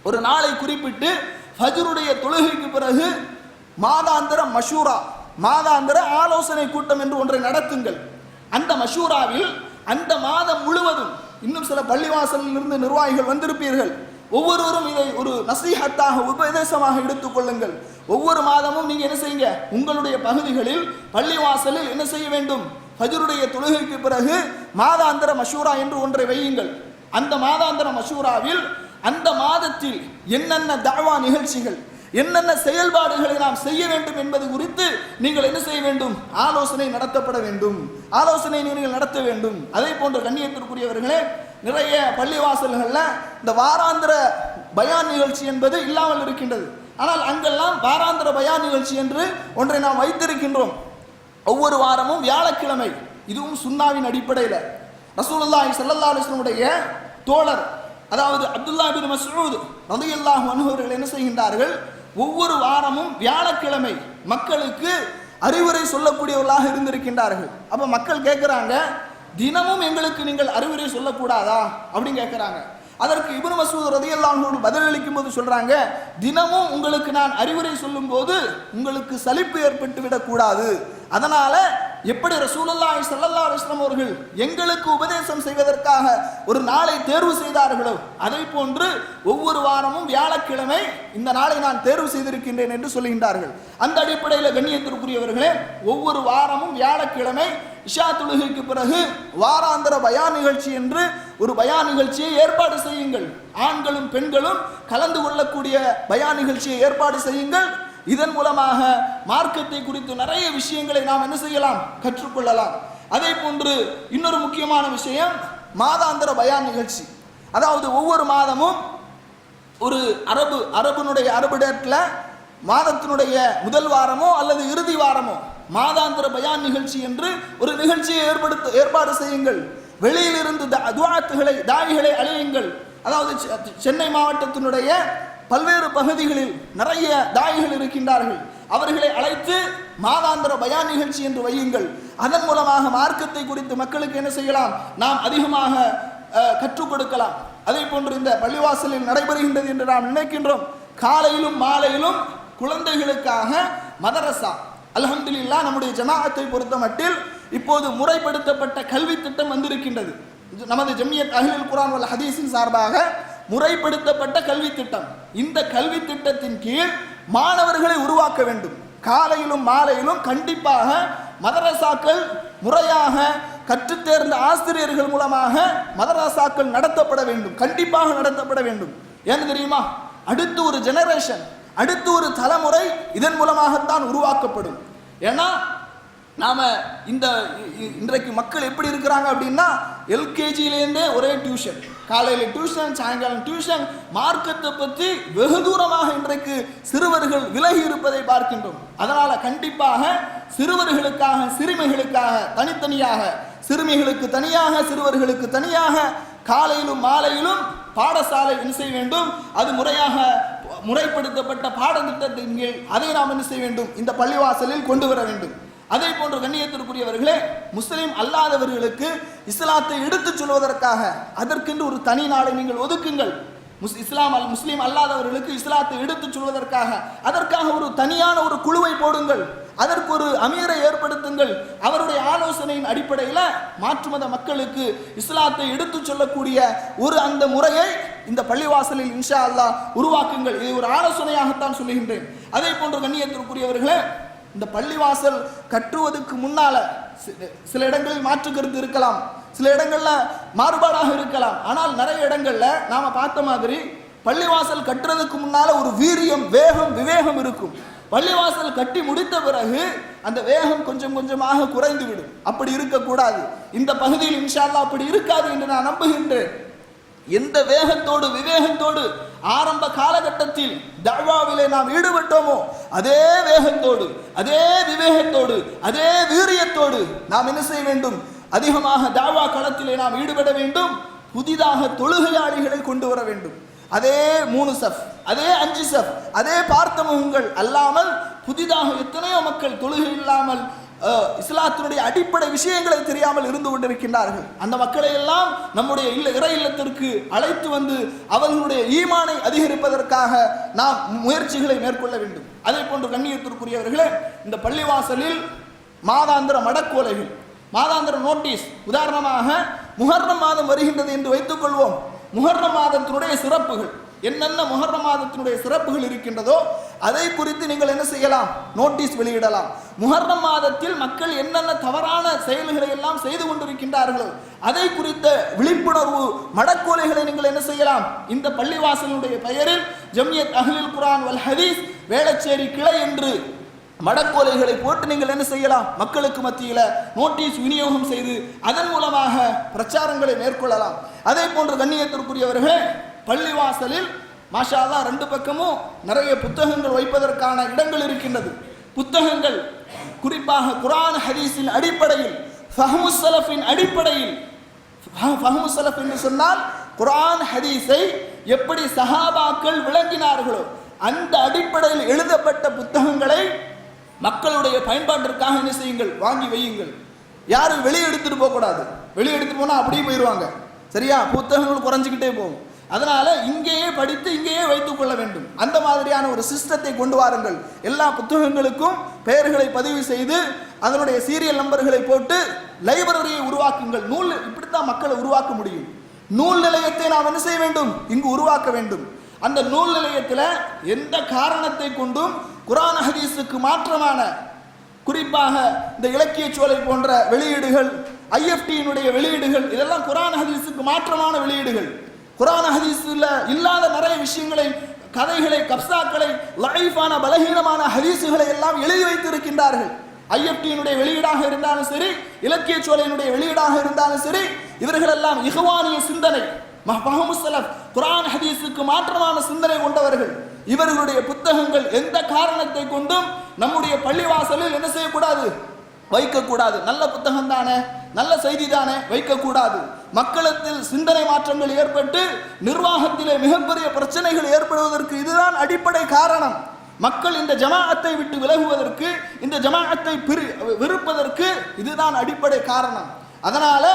ஒரு நாளை குறிப்பிட்டு ஃபஜ்ருடைய தொழுகைக்கு பிறகு மாதாந்திர மஷூரா, மாதாந்திர ஆலோசனை கூட்டம் என்று ஒன்றை நடத்துங்கள். அந்த மஷூராவில் அந்த மாதம் முழுவதும், இன்னும் சில பள்ளிவாசலில் இருந்து நிர்வாகிகள் வந்திருப்பீர்கள், ஒவ்வொருவரும் இதை ஒரு நசீஹத்தாக, உபதேசமாக எடுத்துக்கொள்ளுங்கள். ஒவ்வொரு மாதமும் நீங்க என்ன செய்யுங்க, உங்களுடைய பகுதிகளில் பள்ளிவாசலில் என்ன செய்ய வேண்டும், ஃபஜ்ருடைய தொழுகைக்கு பிறகு மாதாந்திர மஷூரா என்று ஒன்றை வையுங்கள். அந்த மாதாந்திர மஷூராவில் அந்த மாதத்தில் என்னென்ன தஅவா நிகழ்ச்சிகள், என்னென்ன செயல்பாடுகளை நாம் செய்ய வேண்டும் என்பது குறித்து நீங்கள் என்ன செய்ய வேண்டும், ஆலோசனை நடத்தப்பட வேண்டும், ஆலோசனை நீங்கள் நடத்த வேண்டும். அதே போன்ற கண்ணியத்திற்குரியவர்களே, நிறைய பள்ளிவாசல்களில் இந்த வாராந்திர பயான் நிகழ்ச்சி என்பது இல்லாமல் இருக்கின்றது. ஆனால் அங்கெல்லாம் வாராந்திர பயான் நிகழ்ச்சி என்று ஒன்றை நாம் வைத்திருக்கின்றோம். ஒவ்வொரு வாரமும் வியாழக்கிழமை, இதுவும் சுன்னாவின் அடிப்படையில் ரசூலுல்லாஹி ஸல்லல்லாஹு அலைஹி வஸல்லம் தோழர், அதாவது அப்துல்லா பின் மஸ்ஊத் ரலியல்லாஹு அன்ஹு அவர்கள் என்ன செய்கின்றார்கள், ஒவ்வொரு வாரமும் வியாழக்கிழமை மக்களுக்கு அறிவுரை சொல்லக்கூடியவர்களாக இருந்திருக்கின்றார்கள். அப்ப மக்கள் கேட்கிறாங்க, தினமும் எங்களுக்கு நீங்கள் அறிவுரை சொல்லக்கூடாதா அப்படின்னு கேட்கிறாங்க. அதற்கு இப்னு மஸ்ஊத் ரலியல்லாஹு அன்ஹு பதிலளிக்கும் போது சொல்றாங்க, தினமும் உங்களுக்கு நான் அறிவுரை சொல்லும் போது உங்களுக்கு சலிப்பு ஏற்பட்டு விடக்கூடாது. அதனால எப்படி ரசூலுல்லாஹி ஸல்லல்லாஹு அலைஹி வஸல்லம் அவர்கள் எங்களுக்கு உபதேசம் செய்வதற்காக ஒரு நாளை தேர்வு செய்தார்களோ, அதை போன்று ஒவ்வொரு வாரமும் வியாழக்கிழமை இந்த நாளை நான் தேர்வு செய்திருக்கின்றேன் என்று சொல்லுகின்றார்கள். அந்த அடிப்படையில் கண்ணியத்திற்குரியவர்களே, ஒவ்வொரு வாரமும் வியாழக்கிழமை இஷா தொழுகைக்கு பிறகு வாராந்திர பயான் நிகழ்ச்சி என்று ஒரு பயான் நிகழ்ச்சியை ஏற்பாடு செய்யுங்கள். ஆண்களும் பெண்களும் கலந்து கொள்ளக்கூடிய பயான் நிகழ்ச்சியை ஏற்பாடு செய்யுங்கள். இதன் மூலமாக மார்க்கத்தை குறித்து நிறைய விஷயங்களை நாம் என்ன செய்யலாம், கற்றுக்கொள்ளலாம். அதே போன்று இன்னொரு முக்கியமான விஷயம் மாதாந்திர பயான் நிகழ்ச்சி. அதாவது ஒவ்வொரு மாதமும் ஒரு அரபு டேட்ல மாதத்தினுடைய முதல் வாரமோ அல்லது இறுதி வாரமோ மாதாந்திர பயான் நிகழ்ச்சி என்று ஒரு நிகழ்ச்சியை ஏற்பாடு செய்யுங்கள். வெளியிலிருந்து தாயிகளை அழையுங்கள். அதாவது சென்னை மாவட்டத்தினுடைய பல்வேறு பகுதிகளில் நிறைய தாயிகள் இருக்கின்றார்கள். அவர்களை அழைத்து மாதாந்திர பயான் நிகழ்ச்சி என்று வையுங்கள். அதன் மூலமாக மார்க்கத்தை குறித்து மக்களுக்கு என்ன செய்யலாம், நாம் அதிகமாக கற்றுக் கொடுக்கலாம். அதே போன்று இந்த பள்ளிவாசலில் நடைபெறுகின்றது என்று நாம் நினைக்கின்றோம். காலையிலும் மாலையிலும் குழந்தைகளுக்காக மதரசா, அல்ஹம்துலில்லாஹ் நம்முடைய ஜமாஅத்தை பொறுத்த மட்டில் இப்போது முறைப்படுத்தப்பட்ட கல்வி திட்டம் வந்திருக்கின்றது. நமது ஜம்மியத் அஹ்லுல் குர்ஆன் வல் ஹதீஸின் சார்பாக முறைப்படுத்தப்பட்ட கல்வி திட்டம். இந்த கல்வி திட்டத்தின் கீழ் மாணவர்களை உருவாக்க வேண்டும். காலையிலும் மாலையிலும் கண்டிப்பாக மதரசாக்கள் முறையாக கற்றுத்தேர்ந்த ஆசிரியர்கள் மூலமாக மதரசாக்கள் நடத்தப்பட வேண்டும், கண்டிப்பாக நடத்தப்பட வேண்டும். ஏன்னு தெரியுமா, அடுத்து ஒரு ஜெனரேஷன், அடுத்து ஒரு தலைமுறை இதன் மூலமாகத்தான் உருவாக்கப்படும். ஏன்னா நாம இன்றைக்கு மக்கள் எப்படி இருக்கிறாங்க அப்படின்னா, எல்கேஜியிலேருந்தே ஒரே டியூஷன், காலையில் டியூஷன், சாயங்காலம் டியூஷன். மார்க்கத்தை பற்றி வெகு தூரமாக இன்றைக்கு சிறுவர்கள் விலகி இருப்பதை பார்க்கின்றோம். அதனால கண்டிப்பாக சிறுவர்களுக்காக சிறுமிகளுக்காக தனித்தனியாக, சிறுமிகளுக்கு தனியாக சிறுவர்களுக்கு தனியாக காலையிலும் மாலையிலும் பாடசாலை என்ன செய்ய வேண்டும், அது முறைப்படுத்தப்பட்ட பாடத்திட்டத்தின் கீழ் அதை நாம் என்ன செய்ய வேண்டும், இந்த பள்ளிவாசலில் கொண்டு வர வேண்டும். அதே போன்ற கண்ணியத்திற்குரியவர்களே, முஸ்லிம் அல்லாதவர்களுக்கு இஸ்லாத்தை எடுத்துச் சொல்வதற்காக அதற்கென்று ஒரு தனி நாளை நீங்கள் ஒதுக்குங்கள். முஸ்லிம் அல்லாதவர்களுக்கு இஸ்லாத்தை எடுத்துச் சொல்வதற்காக அதற்காக ஒரு தனியான ஒரு குழுவை போடுங்கள். அதற்கு ஒரு அமீரை ஏற்படுத்துங்கள். அவருடைய ஆலோசனையின் அடிப்படையில் மாற்று மத மக்களுக்கு இஸ்லாத்தை எடுத்துச் சொல்லக்கூடிய ஒரு அந்த முறையை இந்த பள்ளிவாசலில் இன்ஷா அல்லாஹ் உருவாக்குங்கள். இதை ஒரு ஆலோசனையாகத்தான் சொல்லுகின்றேன். அதே போன்ற கண்ணியத்திற்குரியவர்களே, இந்த பள்ளிவாசல் கட்டுவதற்கு முன்னால சில இடங்களில் மாற்று கருத்து இருக்கலாம், சில இடங்கள்ல மாறுபாடாக இருக்கலாம். ஆனால் நிறைய இடங்கள்ல நாம பார்த்த மாதிரி பள்ளிவாசல் கட்டுறதுக்கு முன்னால ஒரு வீரியம், வேகம், விவேகம் இருக்கும். பள்ளிவாசல் கட்டி முடித்த பிறகு அந்த வேகம் கொஞ்சம் கொஞ்சமாக குறைந்து விடும். அப்படி இருக்கக்கூடாது. இந்த பகுதியில் இன்ஷா அல்லாஹ் அப்படி இருக்காது என்று நான் நம்புகின்றேன். எந்த வேகத்தோடு விவேகத்தோடு ஆரம்ப காலகட்டத்தில் தஅவாவிலே நாம் ஈடுபட்டோமோ, அதே வேகத்தோடு, அதே விவேகத்தோடு, அதே வீரியத்தோடு நாம் என்ன செய்ய வேண்டும், அதிகமாக தஅவா களத்திலே நாம் ஈடுபட வேண்டும். புதிதாக தொழுகையாளிகளை கொண்டு வர வேண்டும். அதே 3 சஃப், அதே 5 சஃப், அதே பார்த்த முகங்கள் அல்லாமல் புதிதாக எத்தனையோ மக்கள் தொழுகை இல்லாமல் இஸ்லாத்தினுடைய அடிப்படை விஷயங்களை தெரியாமல் இருந்து கொண்டிருக்கின்றார்கள். அந்த மக்களை எல்லாம் நம்முடைய இறை இல்லத்திற்கு அழைத்து வந்து அவர்களுடைய ஈமானை அதிகரிப்பதற்காக நாம் முயற்சிகளை மேற்கொள்ள வேண்டும். அதே போன்று கண்ணியத்திற்குரியவர்களே, இந்த பள்ளிவாசலில் மாதாந்திர மடக்கோலைகள், மாதாந்திர நோட்டீஸ், உதாரணமாக முஹர்ரம் மாதம் வருகின்றது என்று வைத்துக் கொள்வோம். முஹர்ரம் மாதத்தினுடைய சிறப்புகள் என்னென்ன, முஹர்ரம் மாதத்தினுடைய சிறப்புகள் இருக்கின்றதோ அதை குறித்து நீங்கள் என்ன செய்யலாம், நோட்டீஸ் வெளியிடலாம். முஹர்ரம் மாதத்தில் மக்கள் என்னென்ன தவறான செயல்களை எல்லாம் செய்து கொண்டிருக்கின்றார்களோ அதை குறித்த விழிப்புணர்வு மடக்கோலைகளை நீங்கள் என்ன செய்யலாம், இந்த பள்ளிவாசலுடைய பெயரில் ஜம்மியத் அஹ்லுல் குர்ஆன் வல் ஹதீஸ் வேளச்சேரி கிளை என்று மடக்கோலைகளை போட்டு நீங்கள் என்ன செய்யலாம், மக்களுக்கு மத்தியில் நோட்டீஸ் விநியோகம் செய்து அதன் மூலமாக பிரச்சாரங்களை மேற்கொள்ளலாம். அதே போன்று கண்ணியத்திற்குரியவர்களே, பள்ளிவாசலில் மாஷா அல்லாஹ் 2 பக்கமும் நிறைய புத்தகங்கள் வைப்பதற்கான இடங்கள் இருக்கின்றது. புத்தகங்கள் குறிப்பாக குர்ஆன் ஹதீஸின் அடிப்படையில், ஃபஹ்மு ஸலஃபின் அடிப்படையில், ஃபஹ்மு ஸலஃப் என்று சொன்னால் குர்ஆன் ஹதீஸை எப்படி சஹாபாக்கள் விளங்கினார்களோ அந்த அடிப்படையில் எழுதப்பட்ட புத்தகங்களை மக்களுடைய பயன்பாட்டிற்காக என்ன செய்யுங்கள், வாங்கி வையுங்கள். யாரும் வெளியே எடுத்துட்டு போகக்கூடாது. வெளியே எடுத்துட்டு போனால் அப்படியே போயிடுவாங்க. சரியா, புத்தகங்கள் குறைஞ்சிக்கிட்டே போகும். அதனால இங்கேயே படித்து இங்கேயே வைத்துக் கொள்ள வேண்டும். அந்த மாதிரியான ஒரு சிஸ்டத்தை கொண்டு வாருங்கள். எல்லா புத்தகங்களுக்கும் பெயர்களை பதிவு செய்து அதனுடைய சீரியல் நம்பர்களை போட்டு லைப்ரரியை உருவாக்குங்கள். நூல் இப்படித்தான் மக்களை உருவாக்க முடியும். நூல் நிலையத்தை நாம் என்ன செய்ய வேண்டும்? இங்கு உருவாக்க வேண்டும். அந்த நூல் நிலையத்தில் எந்த காரணத்தை கொண்டும் குர்ஆன் ஹதீஸுக்கு மாற்றமான, குறிப்பாக இந்த இலக்கிய சோலை போன்ற வெளியீடுகள், IFT-னுடைய வெளியீடுகள், இதெல்லாம் குர்ஆன் ஹதீஸுக்கு மாற்றமான வெளியீடுகள். குர்ஆன் ஹதீஸில் இல்லாத நிறைய விஷயங்களை, கதைகளை, கப்சாக்களை, லைஃபான பலகீனமான ஹதீஸுகளை எல்லாம் எழுதி வைத்திருக்கின்றார்கள். IFT-னுடைய வெளியீடாக இருந்தாலும் சரி, இலக்கிய சோலையினுடைய வெளியீடாக இருந்தாலும் சரி, இவர்களெல்லாம் இஹ்வானிய சிந்தனை, மஹ்பஹமுஸ்ஸலஃப், குர்ஆன் ஹதீஸுக்கு மாற்றமான சிந்தனை கொண்டவர்கள். இவர்களுடைய புத்தகங்கள் எந்த காரணத்தை கொண்டும் நம்முடைய பள்ளிவாசலில் என்ன செய்யக்கூடாது? வைக்கக்கூடாது. நல்ல புத்தகம் தானே, நல்ல செய்தி தானே, வைக்கக்கூடாது. மக்களத்தில் சிந்தனை மாற்றங்கள் ஏற்பட்டு நிர்வாகத்திலே மிகப்பெரிய பிரச்சனைகள் ஏற்படுவதற்கு இதுதான் அடிப்படை காரணம். மக்கள் இந்த ஜமாஅத்தை விட்டு விலகுவதற்கு, இந்த ஜமாஅத்தை வெறுப்பதற்கு இதுதான் அடிப்படை காரணம். அதனால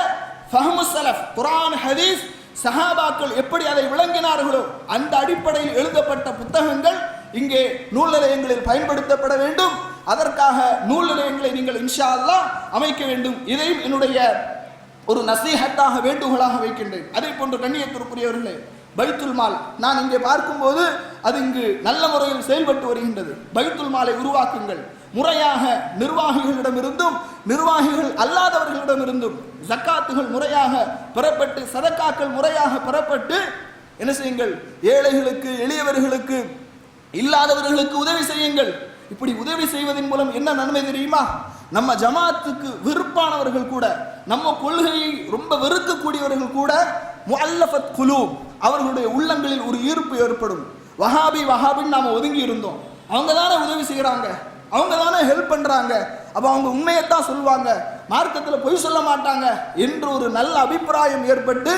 ஃபஹ்முஸ் ஸலஃப், குர்ஆன் ஹதீஸ், சஹாபாக்கள் எப்படி அதை விளங்கினார்களோ அந்த அடிப்படையில் எழுதப்பட்ட புத்தகங்கள் இங்கே நூல் நிலையங்களில் பயன்படுத்தப்பட வேண்டும். அதற்காக நூல் நிலையங்களை நீங்கள் இன்ஷா அல்லாஹ் அமைக்க வேண்டும். இதையும் என்னுடைய ஒரு நசீஹத்தாக, வேண்டுகோளாக வைக்கின்றேன். அதே போன்று கண்ணியத்திற்குரியவர்களே, பைத்துல் மால் நான் இங்கே பார்க்கும்போது அது இங்கு நல்ல முறையில் செயல்பட்டு வருகின்றது. பைத்துல் மாலை உருவாக்குங்கள். முறையாக நிர்வாகிகளிடமிருந்தும் நிர்வாகிகள் அல்லாதவர்களிடமிருந்தும் ஜக்காத்துகள் முறையாக பெறப்பட்டு, சதக்காக்கள் முறையாக பெறப்பட்டு என்ன செய்யுங்கள்? ஏழைகளுக்கு, எளியவர்களுக்கு, இல்லாதவர்களுக்கு உதவி செய்யுங்கள். இப்படி உதவி செய்வதன் மூலம் என்ன நன்மை தெரியுமா? நம்ம ஜமாத்துக்கு வெறுப்பானவர்கள் கூட, நம்ம கொள்கையை ரொம்ப வெறுக்கக்கூடியவர்கள் கூட, முஅல்லஃபத் குலூப், அவர்களுடைய உள்ளங்களில் ஒரு ஈர்ப்பு ஏற்படும். வஹாபின்னு நாம ஒதுங்கி இருந்தோம், அவங்க தானே உதவி செய்யறாங்க, அவங்க தானே ஹெல்ப் பண்றாங்க, அப்ப அவங்க உண்மையைத்தான் சொல்லுவாங்க, மார்க்கத்தில் பொய் சொல்ல மாட்டாங்க என்று ஒரு நல்ல அபிப்பிராயம் ஏற்பட்டு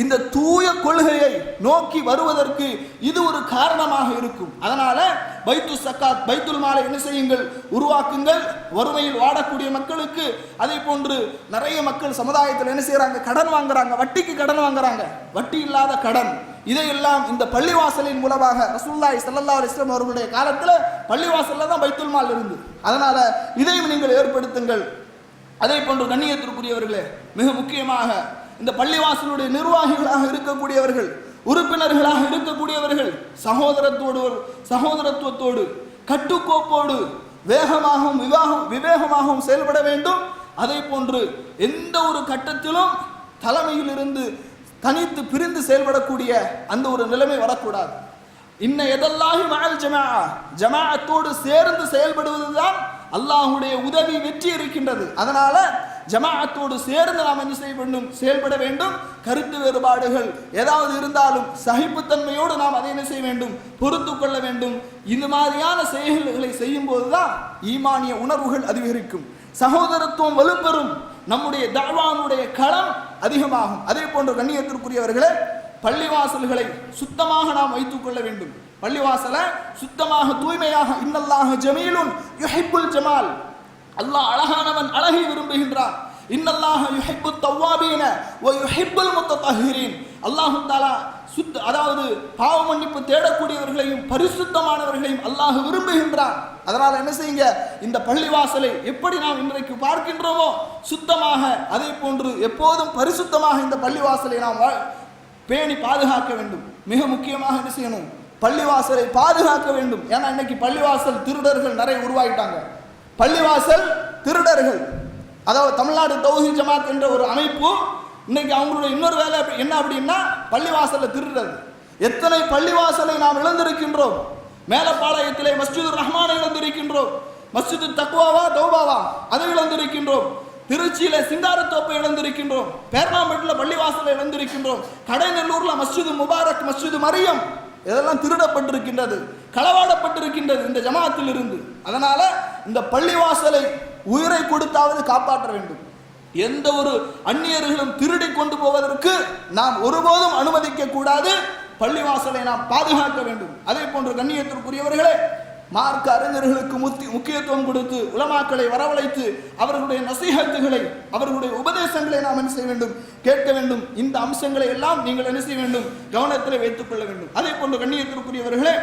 இந்த தூய கொள்கையை நோக்கி வருவதற்கு இது ஒரு காரணமாக இருக்கும். அதனால பைத்து சக்காத், பைத்துல் மாலை என்ன செய்யுங்கள்? உருவாக்குங்கள். வறுமையில் வாடக்கூடிய மக்களுக்கு, அதே போன்று நிறைய மக்கள் சமுதாயத்தில் என்ன செய்யறாங்க? கடன் வாங்குறாங்க, வட்டிக்கு கடன் வாங்குறாங்க, வட்டி இல்லாத கடன். இதையெல்லாம் இந்த பள்ளிவாசலின் மூலமாக ரசூலுல்லாஹி ஸல்லல்லாஹு அலைஹி வஸல்லம் அவர்களுடைய காலத்தில் பள்ளிவாசல்ல தான் பைத்துல் மால் இருந்து. அதனால இதையும் நீங்கள் ஏற்படுத்துங்கள். அதே போன்று கண்ணியத்திற்குரியவர்களே, மிக முக்கியமாக இந்த பள்ளிவாசலுடைய நிர்வாகிகளாக இருக்கக்கூடியவர்கள், உறுப்பினர்களாக இருக்கக்கூடியவர்கள் சகோதரத்துவத்தோடு, கட்டுக்கோப்போடு, வேகமாகவும் விவேகமாகவும் செயல்பட வேண்டும். அதே போன்று எந்த ஒரு கட்டத்திலும் தலைமையில் இருந்து தனித்து பிரிந்து செயல்படக்கூடிய அந்த ஒரு நிலைமை வரக்கூடாது. இன்ன எதல்லாஹி மஅல் ஜமாஅ, ஜமாஅத்தோடு சேர்ந்து செயல்படுவதுதான் அல்லாஹ்வுடைய உதவி, வெற்றி இருக்கின்றது. அதனால ஜமாஅத்தோடு சேர்ந்து நாம் என்ன செய்ய வேண்டும்? செயல்பட வேண்டும். கருத்து வேறுபாடுகள் ஏதாவது இருந்தாலும் சகிப்புத்தன்மையோடு நாம் அதை என்ன செய்ய வேண்டும்? பொறுத்து கொள்ள வேண்டும். இந்த மாதிரியான செயல்களை செய்யும் போதுதான் ஈமானிய உணர்வுகள் அதிகரிக்கும், சகோதரத்துவம் வலுப்பெறும், நம்முடைய தஅவானுடைய களம் அதிகமாகும். அதே போன்ற கண்ணியத்திற்குரியவர்களே, பள்ளிவாசல்களை சுத்தமாக நாம் வைத்துக் கொள்ள வேண்டும். பள்ளிவாசலை சுத்தமாக, தூய்மையாக, இன்னல்லாஹ ஜமீலுன் யுஹிப்புல் ஜமால், அல்லாஹ் அழகானவன், அழகை விரும்புகின்றான். இன்னல்லாஹ யுஹிப்புத் தவ்வாபீன வ யுஹிப்புல் முத்தத்தஹிரீன், அல்லாஹ் தஆலா அதாவது பாவ மன்னிப்பு தேடக்கூடியவர்களையும் பரிசுத்தமானவர்களையும் அல்லாஹ் விரும்புகின்றான். அதனால என்ன செய்யுங்க? இந்த பள்ளிவாசலை எப்படி நாம் இன்றைக்கு பார்க்கின்றோமோ சுத்தமாக, அதே போன்று எப்போதும் பரிசுத்தமாக இந்த பள்ளிவாசலை நாம் பேணி பாதுகாக்க வேண்டும். மிக முக்கியமாக என்ன செய்யணும்? பள்ளிவாசலை பாதுகாக்க வேண்டும். ஏன்னா இன்னைக்கு பள்ளிவாசல் திருடர்கள் நிறைய உருவாகிட்டாங்க. பள்ளிவாசல் திருடர்கள், அதாவது தமிழ்நாடு தௌஹீத் ஜமாத் என்ற ஒரு அமைப்பு இன்னைக்கு அவங்களுடைய இன்னொரு வேலை என்ன அப்படின்னா பள்ளிவாசலை திருடுறது. எத்தனை பள்ளிவாசலை நாம் இழந்திருக்கின்றோம். மேலப்பாளையத்திலே மஸ்ஜிது ரஹ்மானை இழந்திருக்கின்றோம், மஸ்ஜிது தக்வாவா தௌபாவா அதை இழந்திருக்கின்றோம், திருச்சியில சிங்காரத்தோப்பை இழந்திருக்கின்றோம், பேர்ணாம்பேட்டில் பள்ளிவாசலை இழந்திருக்கின்றோம், கடைநல்லூர்ல மஸ்ஜிது முபாரக், மஸ்ஜிது மரியம் இதெல்லாம் திருடப்பட்டிருக்கின்றது, களவாடப்பட்டிருக்கின்றது இந்த ஜமாத்தில் இருந்து. அதனால இந்த பள்ளிவாசலை உயிரை கொடுத்தாவது காப்பாற்ற வேண்டும். எந்த ஒரு அந்நியர்களும் திருடி கொண்டு போவதற்கு நாம் ஒருபோதும் அனுமதிக்க கூடாது. பள்ளிவாசலை நாம் பாதுகாக்க வேண்டும். அதே போன்று கண்ணியத்திற்குரியவர்களே, மார்க்க அறிஞர்களுக்கு முக்கியத்துவம் கொடுத்து உலமாக்களை வரவழைத்து அவர்களுடைய நசீஹத்துகளை அவர்களுடைய உபதேசங்களை நாம் என்ன செய்ய வேண்டும், கேட்க வேண்டும். இந்த அம்சங்களை எல்லாம் நீங்கள் என்ன செய்ய வேண்டும், கவனத்தில் வைத்துக் கொள்ள வேண்டும். அதே போன்று கண்ணியத்திற்குரியவர்களே,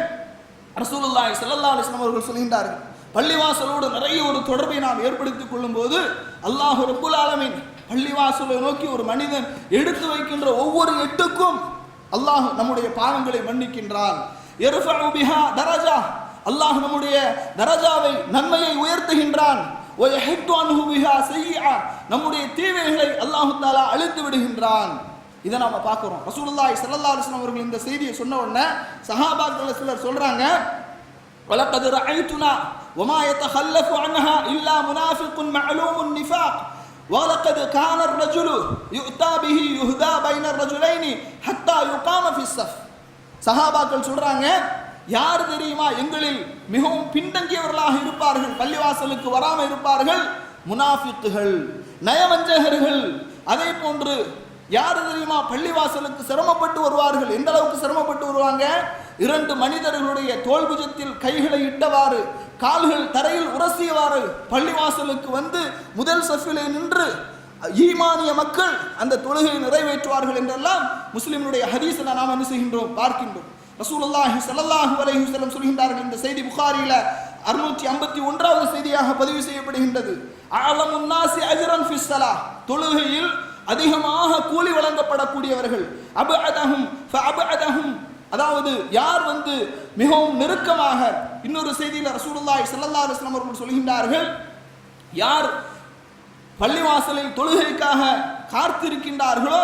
ரசூலுல்லாஹி ஸல்லல்லாஹு அலைஹி வஸல்லம் அவர்கள் சொல்கின்றார்கள், பள்ளிவாசலோடு நிறைய ஒரு தொடர்பை நாம் ஏற்படுத்திக் கொள்ளும் போது அல்லாஹ் ரப்புல் ஆலமீன் பள்ளிவாசலை நோக்கி ஒரு மனிதன் எடுத்து வைக்கின்ற ஒவ்வொரு எட்டுக்கும் அல்லாஹ் நம்முடைய பாவங்களை மன்னிக்கின்றான். யர்ஃபஉ பிஹா தரஜா, அல்லாஹ் நம்முடைய தரஜாவை நன்மையை உயர்த்துகின்றான். வயஹித்து அன்ஹு பிஹா ஸய்யிஆ, நம்முடைய தீமைகளை அல்லாஹ் தஆலா அழித்து விடுகின்றான். இதை நாம பார்க்கிறோம். ரசூலுல்லாஹி ஸல்லல்லாஹு அலைஹி வஸல்லம் அவர்கள் இந்த செய்தியை சொன்ன உடனே சஹாபாக்கள் சிலர் சொல்றாங்க, வலகத் ரஅய்துனா வமா யதகல்லஃபு அன்ஹா இல்லா முனாஃபிகுன் மஅலூமுன் நிஃபாக் வலகத் கான الرجل யுதா பிஹி யுஹதா பைன الرجلين ஹத்தா யுகாம ஃபி ஸஃப். சஹாபாக்கள் சொல்றாங்க, யார் தெரியுமா எங்களில் மிகவும் பின்தங்கியவர்களாக இருப்பார்கள், பள்ளிவாசலுக்கு வராம இருப்பார்கள், முனாஃபிக்குகள், நயவஞ்சகர்கள். அதே போன்று யார் தெரியுமா பள்ளிவாசலுக்கு சிரமப்பட்டு வருவார்கள். எந்த அளவுக்கு சிரமப்பட்டு வருவாங்க, 2 மனிதர்களுடைய தோள்புஜத்தில் கைகளை இட்டவாறு, கால்கள் தரையில் உரசியவாறு பள்ளிவாசலுக்கு வந்து முதல் சஃபிலே நின்று ஈமானிய மக்கள் அந்த தொழுகையை நிறைவேற்றுவார்கள் என்றெல்லாம் முஸ்லிமுடைய ஹதீஸில் நாம் என்ன செய்கின்றோம், பார்க்கின்றோம். ரசூலுல்லாஹி ஸல்லல்லாஹு அலைஹி வஸல்லம் சொல்கின்றார்கள், இந்த செய்தி புகாரில 651வது செய்தியாக பதிவு செய்யப்படுகின்றது. அஅலமுன் நாஸி அஜ்ரன் ஃபிஸ் ஸலாஹ், தொழுகையில் அதிகமாக கூலி வழங்கப்படக்கூடியவர்கள், அபஅதஹும் ஃபஅபஅதஹும், அதாவது யார் வந்து மிகவும் நெருக்கமாக. இன்னொரு செய்தியில் ரசூலுல்லாஹி ஸல்லல்லாஹு அலைஹி வஸல்லம் அவர்கள் சொல்கின்றார்கள், யார் பள்ளிவாசலில் தொழுகைக்காக காத்திருக்கின்றார்களோ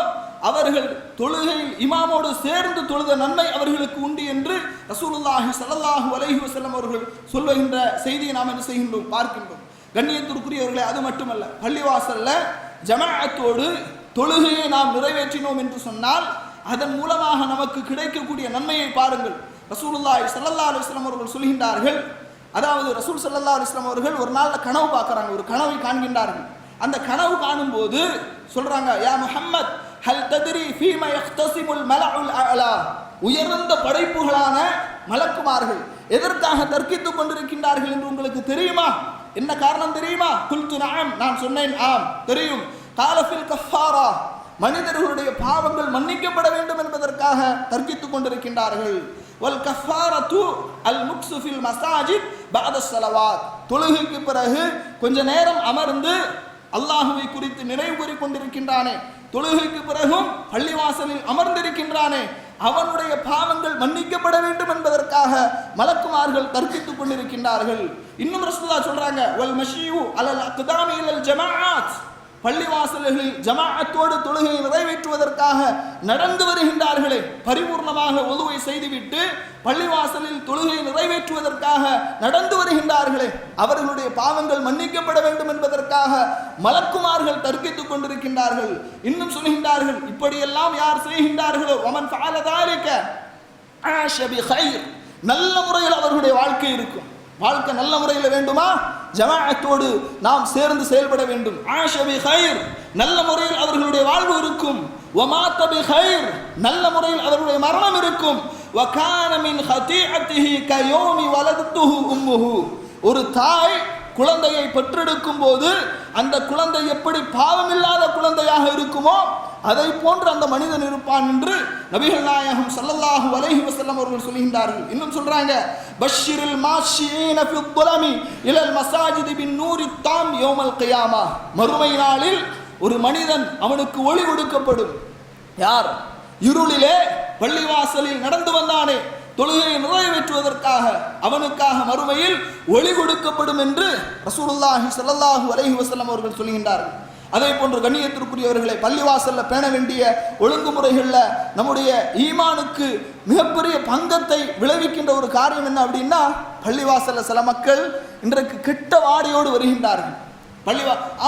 அவர்கள் தொழுகையில் இமாமோடு சேர்ந்து தொழுத நன்மை அவர்களுக்கு உண்டு என்று ரசூலுல்லாஹி ஸல்லல்லாஹு அலைஹி வஸல்லம் அவர்கள் சொல்லுகின்ற செய்தியை நாம் என்ன செய்கின்றோம், பார்க்கின்றோம். கண்ணியத்திற்குரியவர்களே, அது மட்டுமல்ல, பள்ளிவாசல்ல ஜமாஅத்தோடு தொழுகையை நாம் நிறைவேற்றினோம் என்று சொன்னால் அதன் மூலமாக நமக்கு கிடைக்கக்கூடிய நன்மையை பாருங்கள். ரசூலுல்லாஹி ஸல்லல்லாஹு அலைஹி வஸல்லம் அவர்கள் சொல்கின்றார்கள், அதாவது ரசூல் ஸல்லல்லாஹு அலைஹி வஸல்லம் அவர்கள் ஒரு நாள்ல கனவு பார்க்கறாங்க, ஒரு கனவை காண்கின்றார்கள். அந்த கனவு காணும் போது சொல்றாங்க, யா முஹம்மத் ஹல் தத்ரி ஃபீமா யக்தஸிமுல் மலஉல் அலா, உயர்ந்த படைப்புகளான மலக்குமார்கள் எதற்காக தர்க்கித்துக் கொண்டிருக்கின்றார்கள் என்று உங்களுக்கு தெரியுமா? என்ன காரணம் தெரியுமா? குல்து நஅம், நான் சொன்னேன் ஆம் தெரியும். கால ஃபில் கஃபாரா, மனிதர்களுடைய பாவங்கள் மன்னிக்கப்பட வேண்டும் என்பதற்காக தர்க்கித்துக் கொண்டிருக்கின்றார்கள். வல் கஃபாரத்து அல் முக்ஸு ஃபில் மஸாஜித் பஅத ஸலவாத், தொழுகைக்கு பிறகு கொஞ்ச நேரம் அமர்ந்து அல்லாஹ்வை குறித்து நினைவு கூறிக் கொண்டிருக்கின்றானே, தொழுகைக்கு பிறகும் பள்ளிவாசலில் அமர்ந்திருக்கின்றானே, அவனுடைய பாவங்கள் மன்னிக்கப்பட வேண்டும் என்பதற்காக மலக்குமார்கள் தர்க்கித்துக் கொண்டிருக்கின்றார்கள். இன்னும் ரசூலுல்லாஹ் சொல்றாங்க, வல் மஷீஉ அலல் அக்தாமி இலல் ஜமாஅத், பள்ளிவாசல்களில் ஜமாஅத்தோடு தொழுகையை நிறைவேற்றுவதற்காக நடந்து வருகின்றார்களே, பரிபூர்ணமாக ஒதுவை செய்துவிட்டு பள்ளிவாசலில் தொழுகையை நிறைவேற்றுவதற்காக நடந்து வருகின்றார்களே, அவர்களுடைய பாவங்கள் மன்னிக்கப்பட வேண்டும் என்பதற்காக மலக்குமார்கள் தர்க்கித்துக் கொண்டிருக்கின்றார்கள். இன்னும் சொல்கின்றார்கள், இப்படியெல்லாம் யார் செய்கின்றார்களோ வமன் ஃபஅல ذلك ஆஷ பிகைர், நல்ல முறையில் அவர்களுடைய வாழ்க்கை இருக்கும். வாழ்க்கை நல்ல முறையில் வேண்டுமா, ஜமாஅத்தோடு நாம் சேர்ந்து செயல்பட வேண்டும். ஆஷ பிகைர், நல்ல முறையில் அவர்களுடைய வாழ்வு இருக்கும். வமாத பிகைர், நல்ல முறையில் அவர்களுடைய மரணம் இருக்கும். வகான மின் ஹதீஅத்திஹி கயௌமி வலதத்துஹு உம்முஹு, ஒரு தாய் குழந்தையை பெற்றெடுக்கும் போது அந்த குழந்தை எப்படி பாவமில்லாத குழந்தையாக இருக்குமோ அதை போன்று அந்த மனிதன் இருப்பான் என்று நபிகள் நாயகம் ஸல்லல்லாஹு அலைஹி வஸல்லம் அவர்கள் சொல்கின்றார்கள். இன்னும் சொல்றாங்க, பஷ்ஷிரில் மாஷிஈன ஃபில் ظلமி இலல் மஸாஜிதி பின் நூரி தாம் யௌமல் கியாமா, மறுமை நாளில் ஒரு மனிதன் அவனுக்கு ஒளி கொடுக்கப்படும். யார் இருளிலே பள்ளிவாசலில் நடந்து வந்தானே, தொழுகையை நிறைவேற்றுவதற்காக அவனுக்காக மறுமையில் ஒளி கொடுக்கப்படும் என்று ரசூலுல்லாஹி ஸல்லல்லாஹு அலைஹி வஸல்லம் அவர்கள் சொல்கின்றார்கள். அதே போன்று கண்ணியத்திற்குரியவர்களை, பள்ளிவாசல்ல பேண வேண்டிய ஒழுங்குமுறைகள்ல நம்முடைய ஈமானுக்கு மிகப்பெரிய பங்கத்தை விளைவிக்கின்ற ஒரு காரியம் என்ன அப்படின்னா, பள்ளிவாசல்ல சில மக்கள் இன்றைக்கு கெட்ட வாடையோடு வருகின்றார்கள்.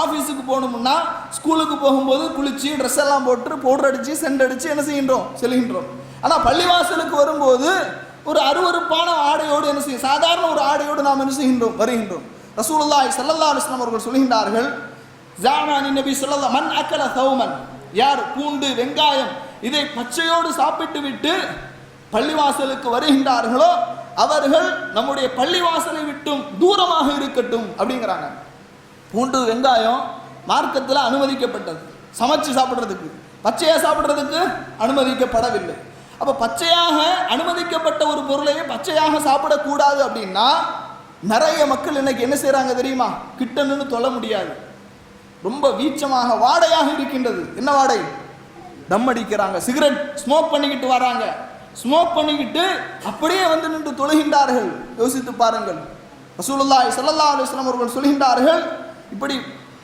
ஆஃபீஸுக்கு போகணும்னா ஸ்கூலுக்கு போகும்போது குளிச்சு ட்ரெஸ் எல்லாம் போட்டு பவுடர் அடிச்சு சென்ட் அடிச்சு என்ன செய்கின்றோம், செல்கின்றோம். ஆனால் பள்ளிவாசலுக்கு வரும்போது ஒரு அருவருப்பான ஆடையோடு என்ன செய்யும், சாதாரண ஒரு ஆடையோடு நாம் என்ன செய்கின்றோம், வருகின்றோம். ரசூலுல்லாஹி ஸல்லல்லாஹு அலைஹி வஸல்லம் அவர்கள் சொல்கின்றார்கள், ஜாமானி நபி ஸல்லல்லாஹு மன் அக்கல சௌமன், யார் பூண்டு வெங்காயம் இதை பச்சையோடு சாப்பிட்டு விட்டு பள்ளிவாசலுக்கு வருகின்றார்களோ அவர்கள் நம்முடைய பள்ளிவாசலை விட்டும் தூரமாக இருக்கட்டும் அப்படிங்கிறாங்க. பூண்டு வெங்காயம் மார்க்கத்தில் அனுமதிக்கப்பட்டது, சமைச்சு சாப்பிட்றதுக்கு. பச்சையாக சாப்பிட்றதுக்கு அனுமதிக்கப்படவில்லை. அப்போ பச்சையாக அனுமதிக்கப்பட்ட ஒரு பொருளையே பச்சையாக சாப்பிடக்கூடாது அப்படின்னா நிறைய மக்கள் இன்னைக்கு என்ன செய்கிறாங்க தெரியுமா? கிட்ட நின்று தொல்ல முடியாது, ரொம்ப வீச்சமாக வாடையாக இருக்கின்றது. என்ன வாடை? தம் அடிக்கிறாங்க, சிகரெட் ஸ்மோக் பண்ணிக்கிட்டு வராங்க. ஸ்மோக் பண்ணிக்கிட்டு அப்படியே வந்து நின்று தொழுகின்றார்கள். யோசித்து பாருங்கள். ரசூலுல்லாஹி ஸல்லல்லாஹு அலைஹி வஸல்லம் அவர்கள் சொல்கின்றார்கள், இப்படி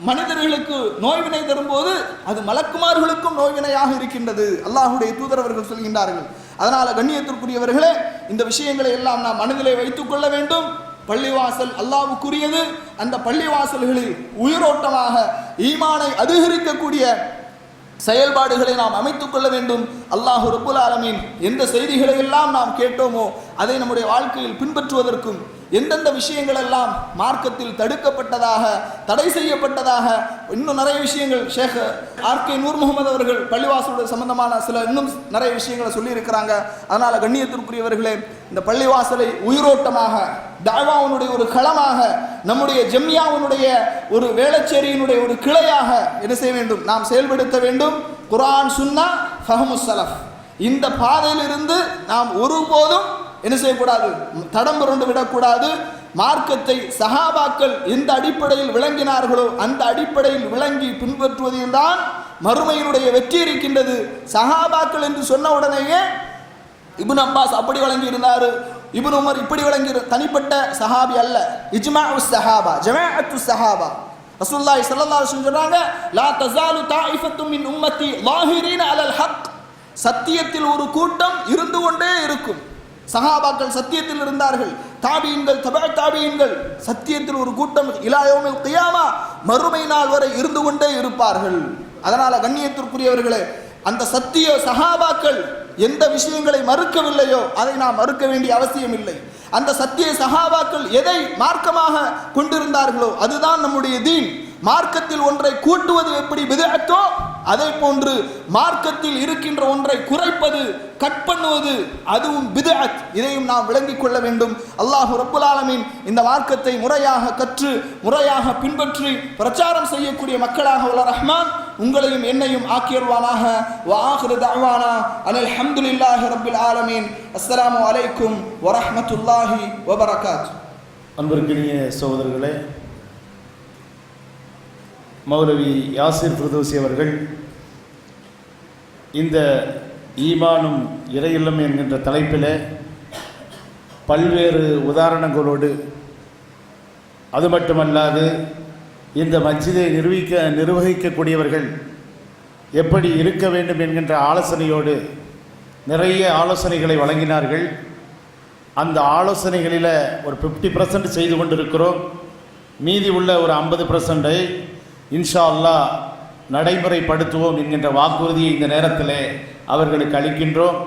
மனிதர்களுக்கு நோய்வினை தரும்போது அது மலக்குமார்களுக்கும் நோய்வினையாக இருக்கின்றது. அல்லாஹுடைய தூதர் அவர்கள் சொல்கின்றார்கள். அதனால கண்ணியத்திற்குரியவர்களே, இந்த விஷயங்களை எல்லாம் நாம் மனதிலே வைத்துக் கொள்ள வேண்டும். பள்ளிவாசல் அல்லாஹ்வுக்குரியது. அந்த பள்ளிவாசல்களில் உயிரோட்டமாக ஈமானை அதிகரிக்கக்கூடிய செயல்பாடுகளை நாம் அமைத்துக் கொள்ள வேண்டும். அல்லாஹ் ரப்புல் ஆலமீன் எந்த செய்திகளை எல்லாம் நாம் கேட்டோமோ அதை நம்முடைய வாழ்க்கையில் பின்பற்றுவதற்கும், எந்தெந்த விஷயங்கள் எல்லாம் மார்க்கத்தில் தடுக்கப்பட்டதாக, தடை செய்யப்பட்டதாக, இன்னும் நிறைய விஷயங்கள் ஷேக் ஆர்கே நூர் முகமது அவர்கள் பள்ளிவாசலோட சம்பந்தமான சில இன்னும் நிறைய விஷயங்களை சொல்லியிருக்கிறாங்க. அதனால கண்ணியத்திற்குரியவர்களே, இந்த பள்ளிவாசலை உயிரோட்டமாக, தாவாவுடைய ஒரு களமாக, நம்முடைய ஜம்யாவுடைய ஒரு வேளச்சேரியினுடைய ஒரு கிளையாக என்ன செய்ய வேண்டும்? நாம் செயல்படுத்த வேண்டும். குர்ஆன் சுன்னா ஃபஹ்முஸ் ஸலஃப், இந்த பாதையிலிருந்து நாம் ஒருபோதும் என்ன செய்யக்கூடாது? தடம் புரண்டு விடக்கூடாது. மார்க்கத்தை சஹாபாக்கள் எந்த அடிப்படையில் விளங்கினார்களோ அந்த அடிப்படையில் விளங்கி பின்பற்றுவதில் தான் மறுமையினுடைய வெற்றி இருக்கின்றது. சஹாபாக்கள் என்று சொன்ன உடனேயே இப்னு அப்பாஸ் அப்படி வழங்கி இருந்தார், இப்னு உமர் இப்படி வழங்கி, தனிப்பட்ட சஹாபி அல்ல. இஜ்மாஉஸ் ஸஹாபா, ஜமாஅத்துஸ் ஸஹாபா. ரசூலுல்லாஹி ஸல்லல்லாஹு அலைஹி வஸல்லம் சொல்றாங்க, லா தஸாலு தாயிஃபத்தும் மின் உம்மத்தி லாஹிரீன அலல் ஹக், சத்தியத்தில் ஒரு கூட்டம் இருந்து கொண்டே இருக்கும். சஹாபாக்கள் சத்தியத்தில் இருந்தார்கள், தாபியீன்கள், தபஅ தாபியீன்கள் சத்தியத்தில் ஒரு கூட்டம் இலா யௌமில் கியாமா, மறுமை நாள் வரை இருந்து கொண்டே இருப்பார்கள். அதனால கண்ணியத்திற்குரியவர்களே, அந்த சத்திய சஹாபாக்கள் எந்த விஷயங்களை மறுக்கவில்லையோ அதை நாம் மறுக்க வேண்டிய அவசியம் இல்லை. அந்த சத்திய சஹாபாக்கள் எதை மார்க்கமாக கொண்டிருந்தார்களோ அதுதான் நம்முடைய தீன். மார்க்கத்தில் ஒன்றை கூட்டுவது எப்படி பித்அத்தோ அதே போன்று மார்க்கத்தில் இருக்கின்ற ஒன்றை குறைப்பது, கட் பண்ணுவது, அதுவும் பித்அத். இதையும் நாம் விளங்கிக் கொள்ள வேண்டும். அல்லாஹ் ரப்புல் ஆலமீன் இந்த மார்க்கத்தை முறையாக கற்று முறையாக பின்பற்றி பிரச்சாரம் செய்யக்கூடிய மக்களாக உள்ள ரஹ்மான் உங்களையும் என்னையும் ஆக்கியருவானாக. வ ஆகிரு தஅவானா அனில் ஹம்துலில்லாஹி ரப்பில் ஆலமீன். அஸ்ஸலாமு அலைக்கும் வ ரஹ்மத்துல்லாஹி வ பரகாத்துஹு. அன்பிற்கினிய சகோதரர்களே, மௌலவி யாசிர் ஃபிர்தௌசி அவர்கள் இந்த ஈமானும் இறையில்லம் என்கின்ற தலைப்பில் பல்வேறு உதாரணங்களோடு, அது மட்டுமல்லாது இந்த மஸ்ஜிதை நிர்வகிக்கக்கூடியவர்கள் எப்படி இருக்க வேண்டும் என்கின்ற ஆலோசனையோடு நிறைய ஆலோசனைகளை வழங்கினார்கள். அந்த ஆலோசனைகளில் ஒரு 50% செய்து கொண்டிருக்கிறோம். மீதி உள்ள ஒரு 50%ஐ இன்ஷா அல்லாஹ் நடைமுறைப்படுத்துவோம் என்கின்ற வாக்குறுதியை இந்த நேரத்தில் அவர்களுக்கு அளிக்கின்றோம்.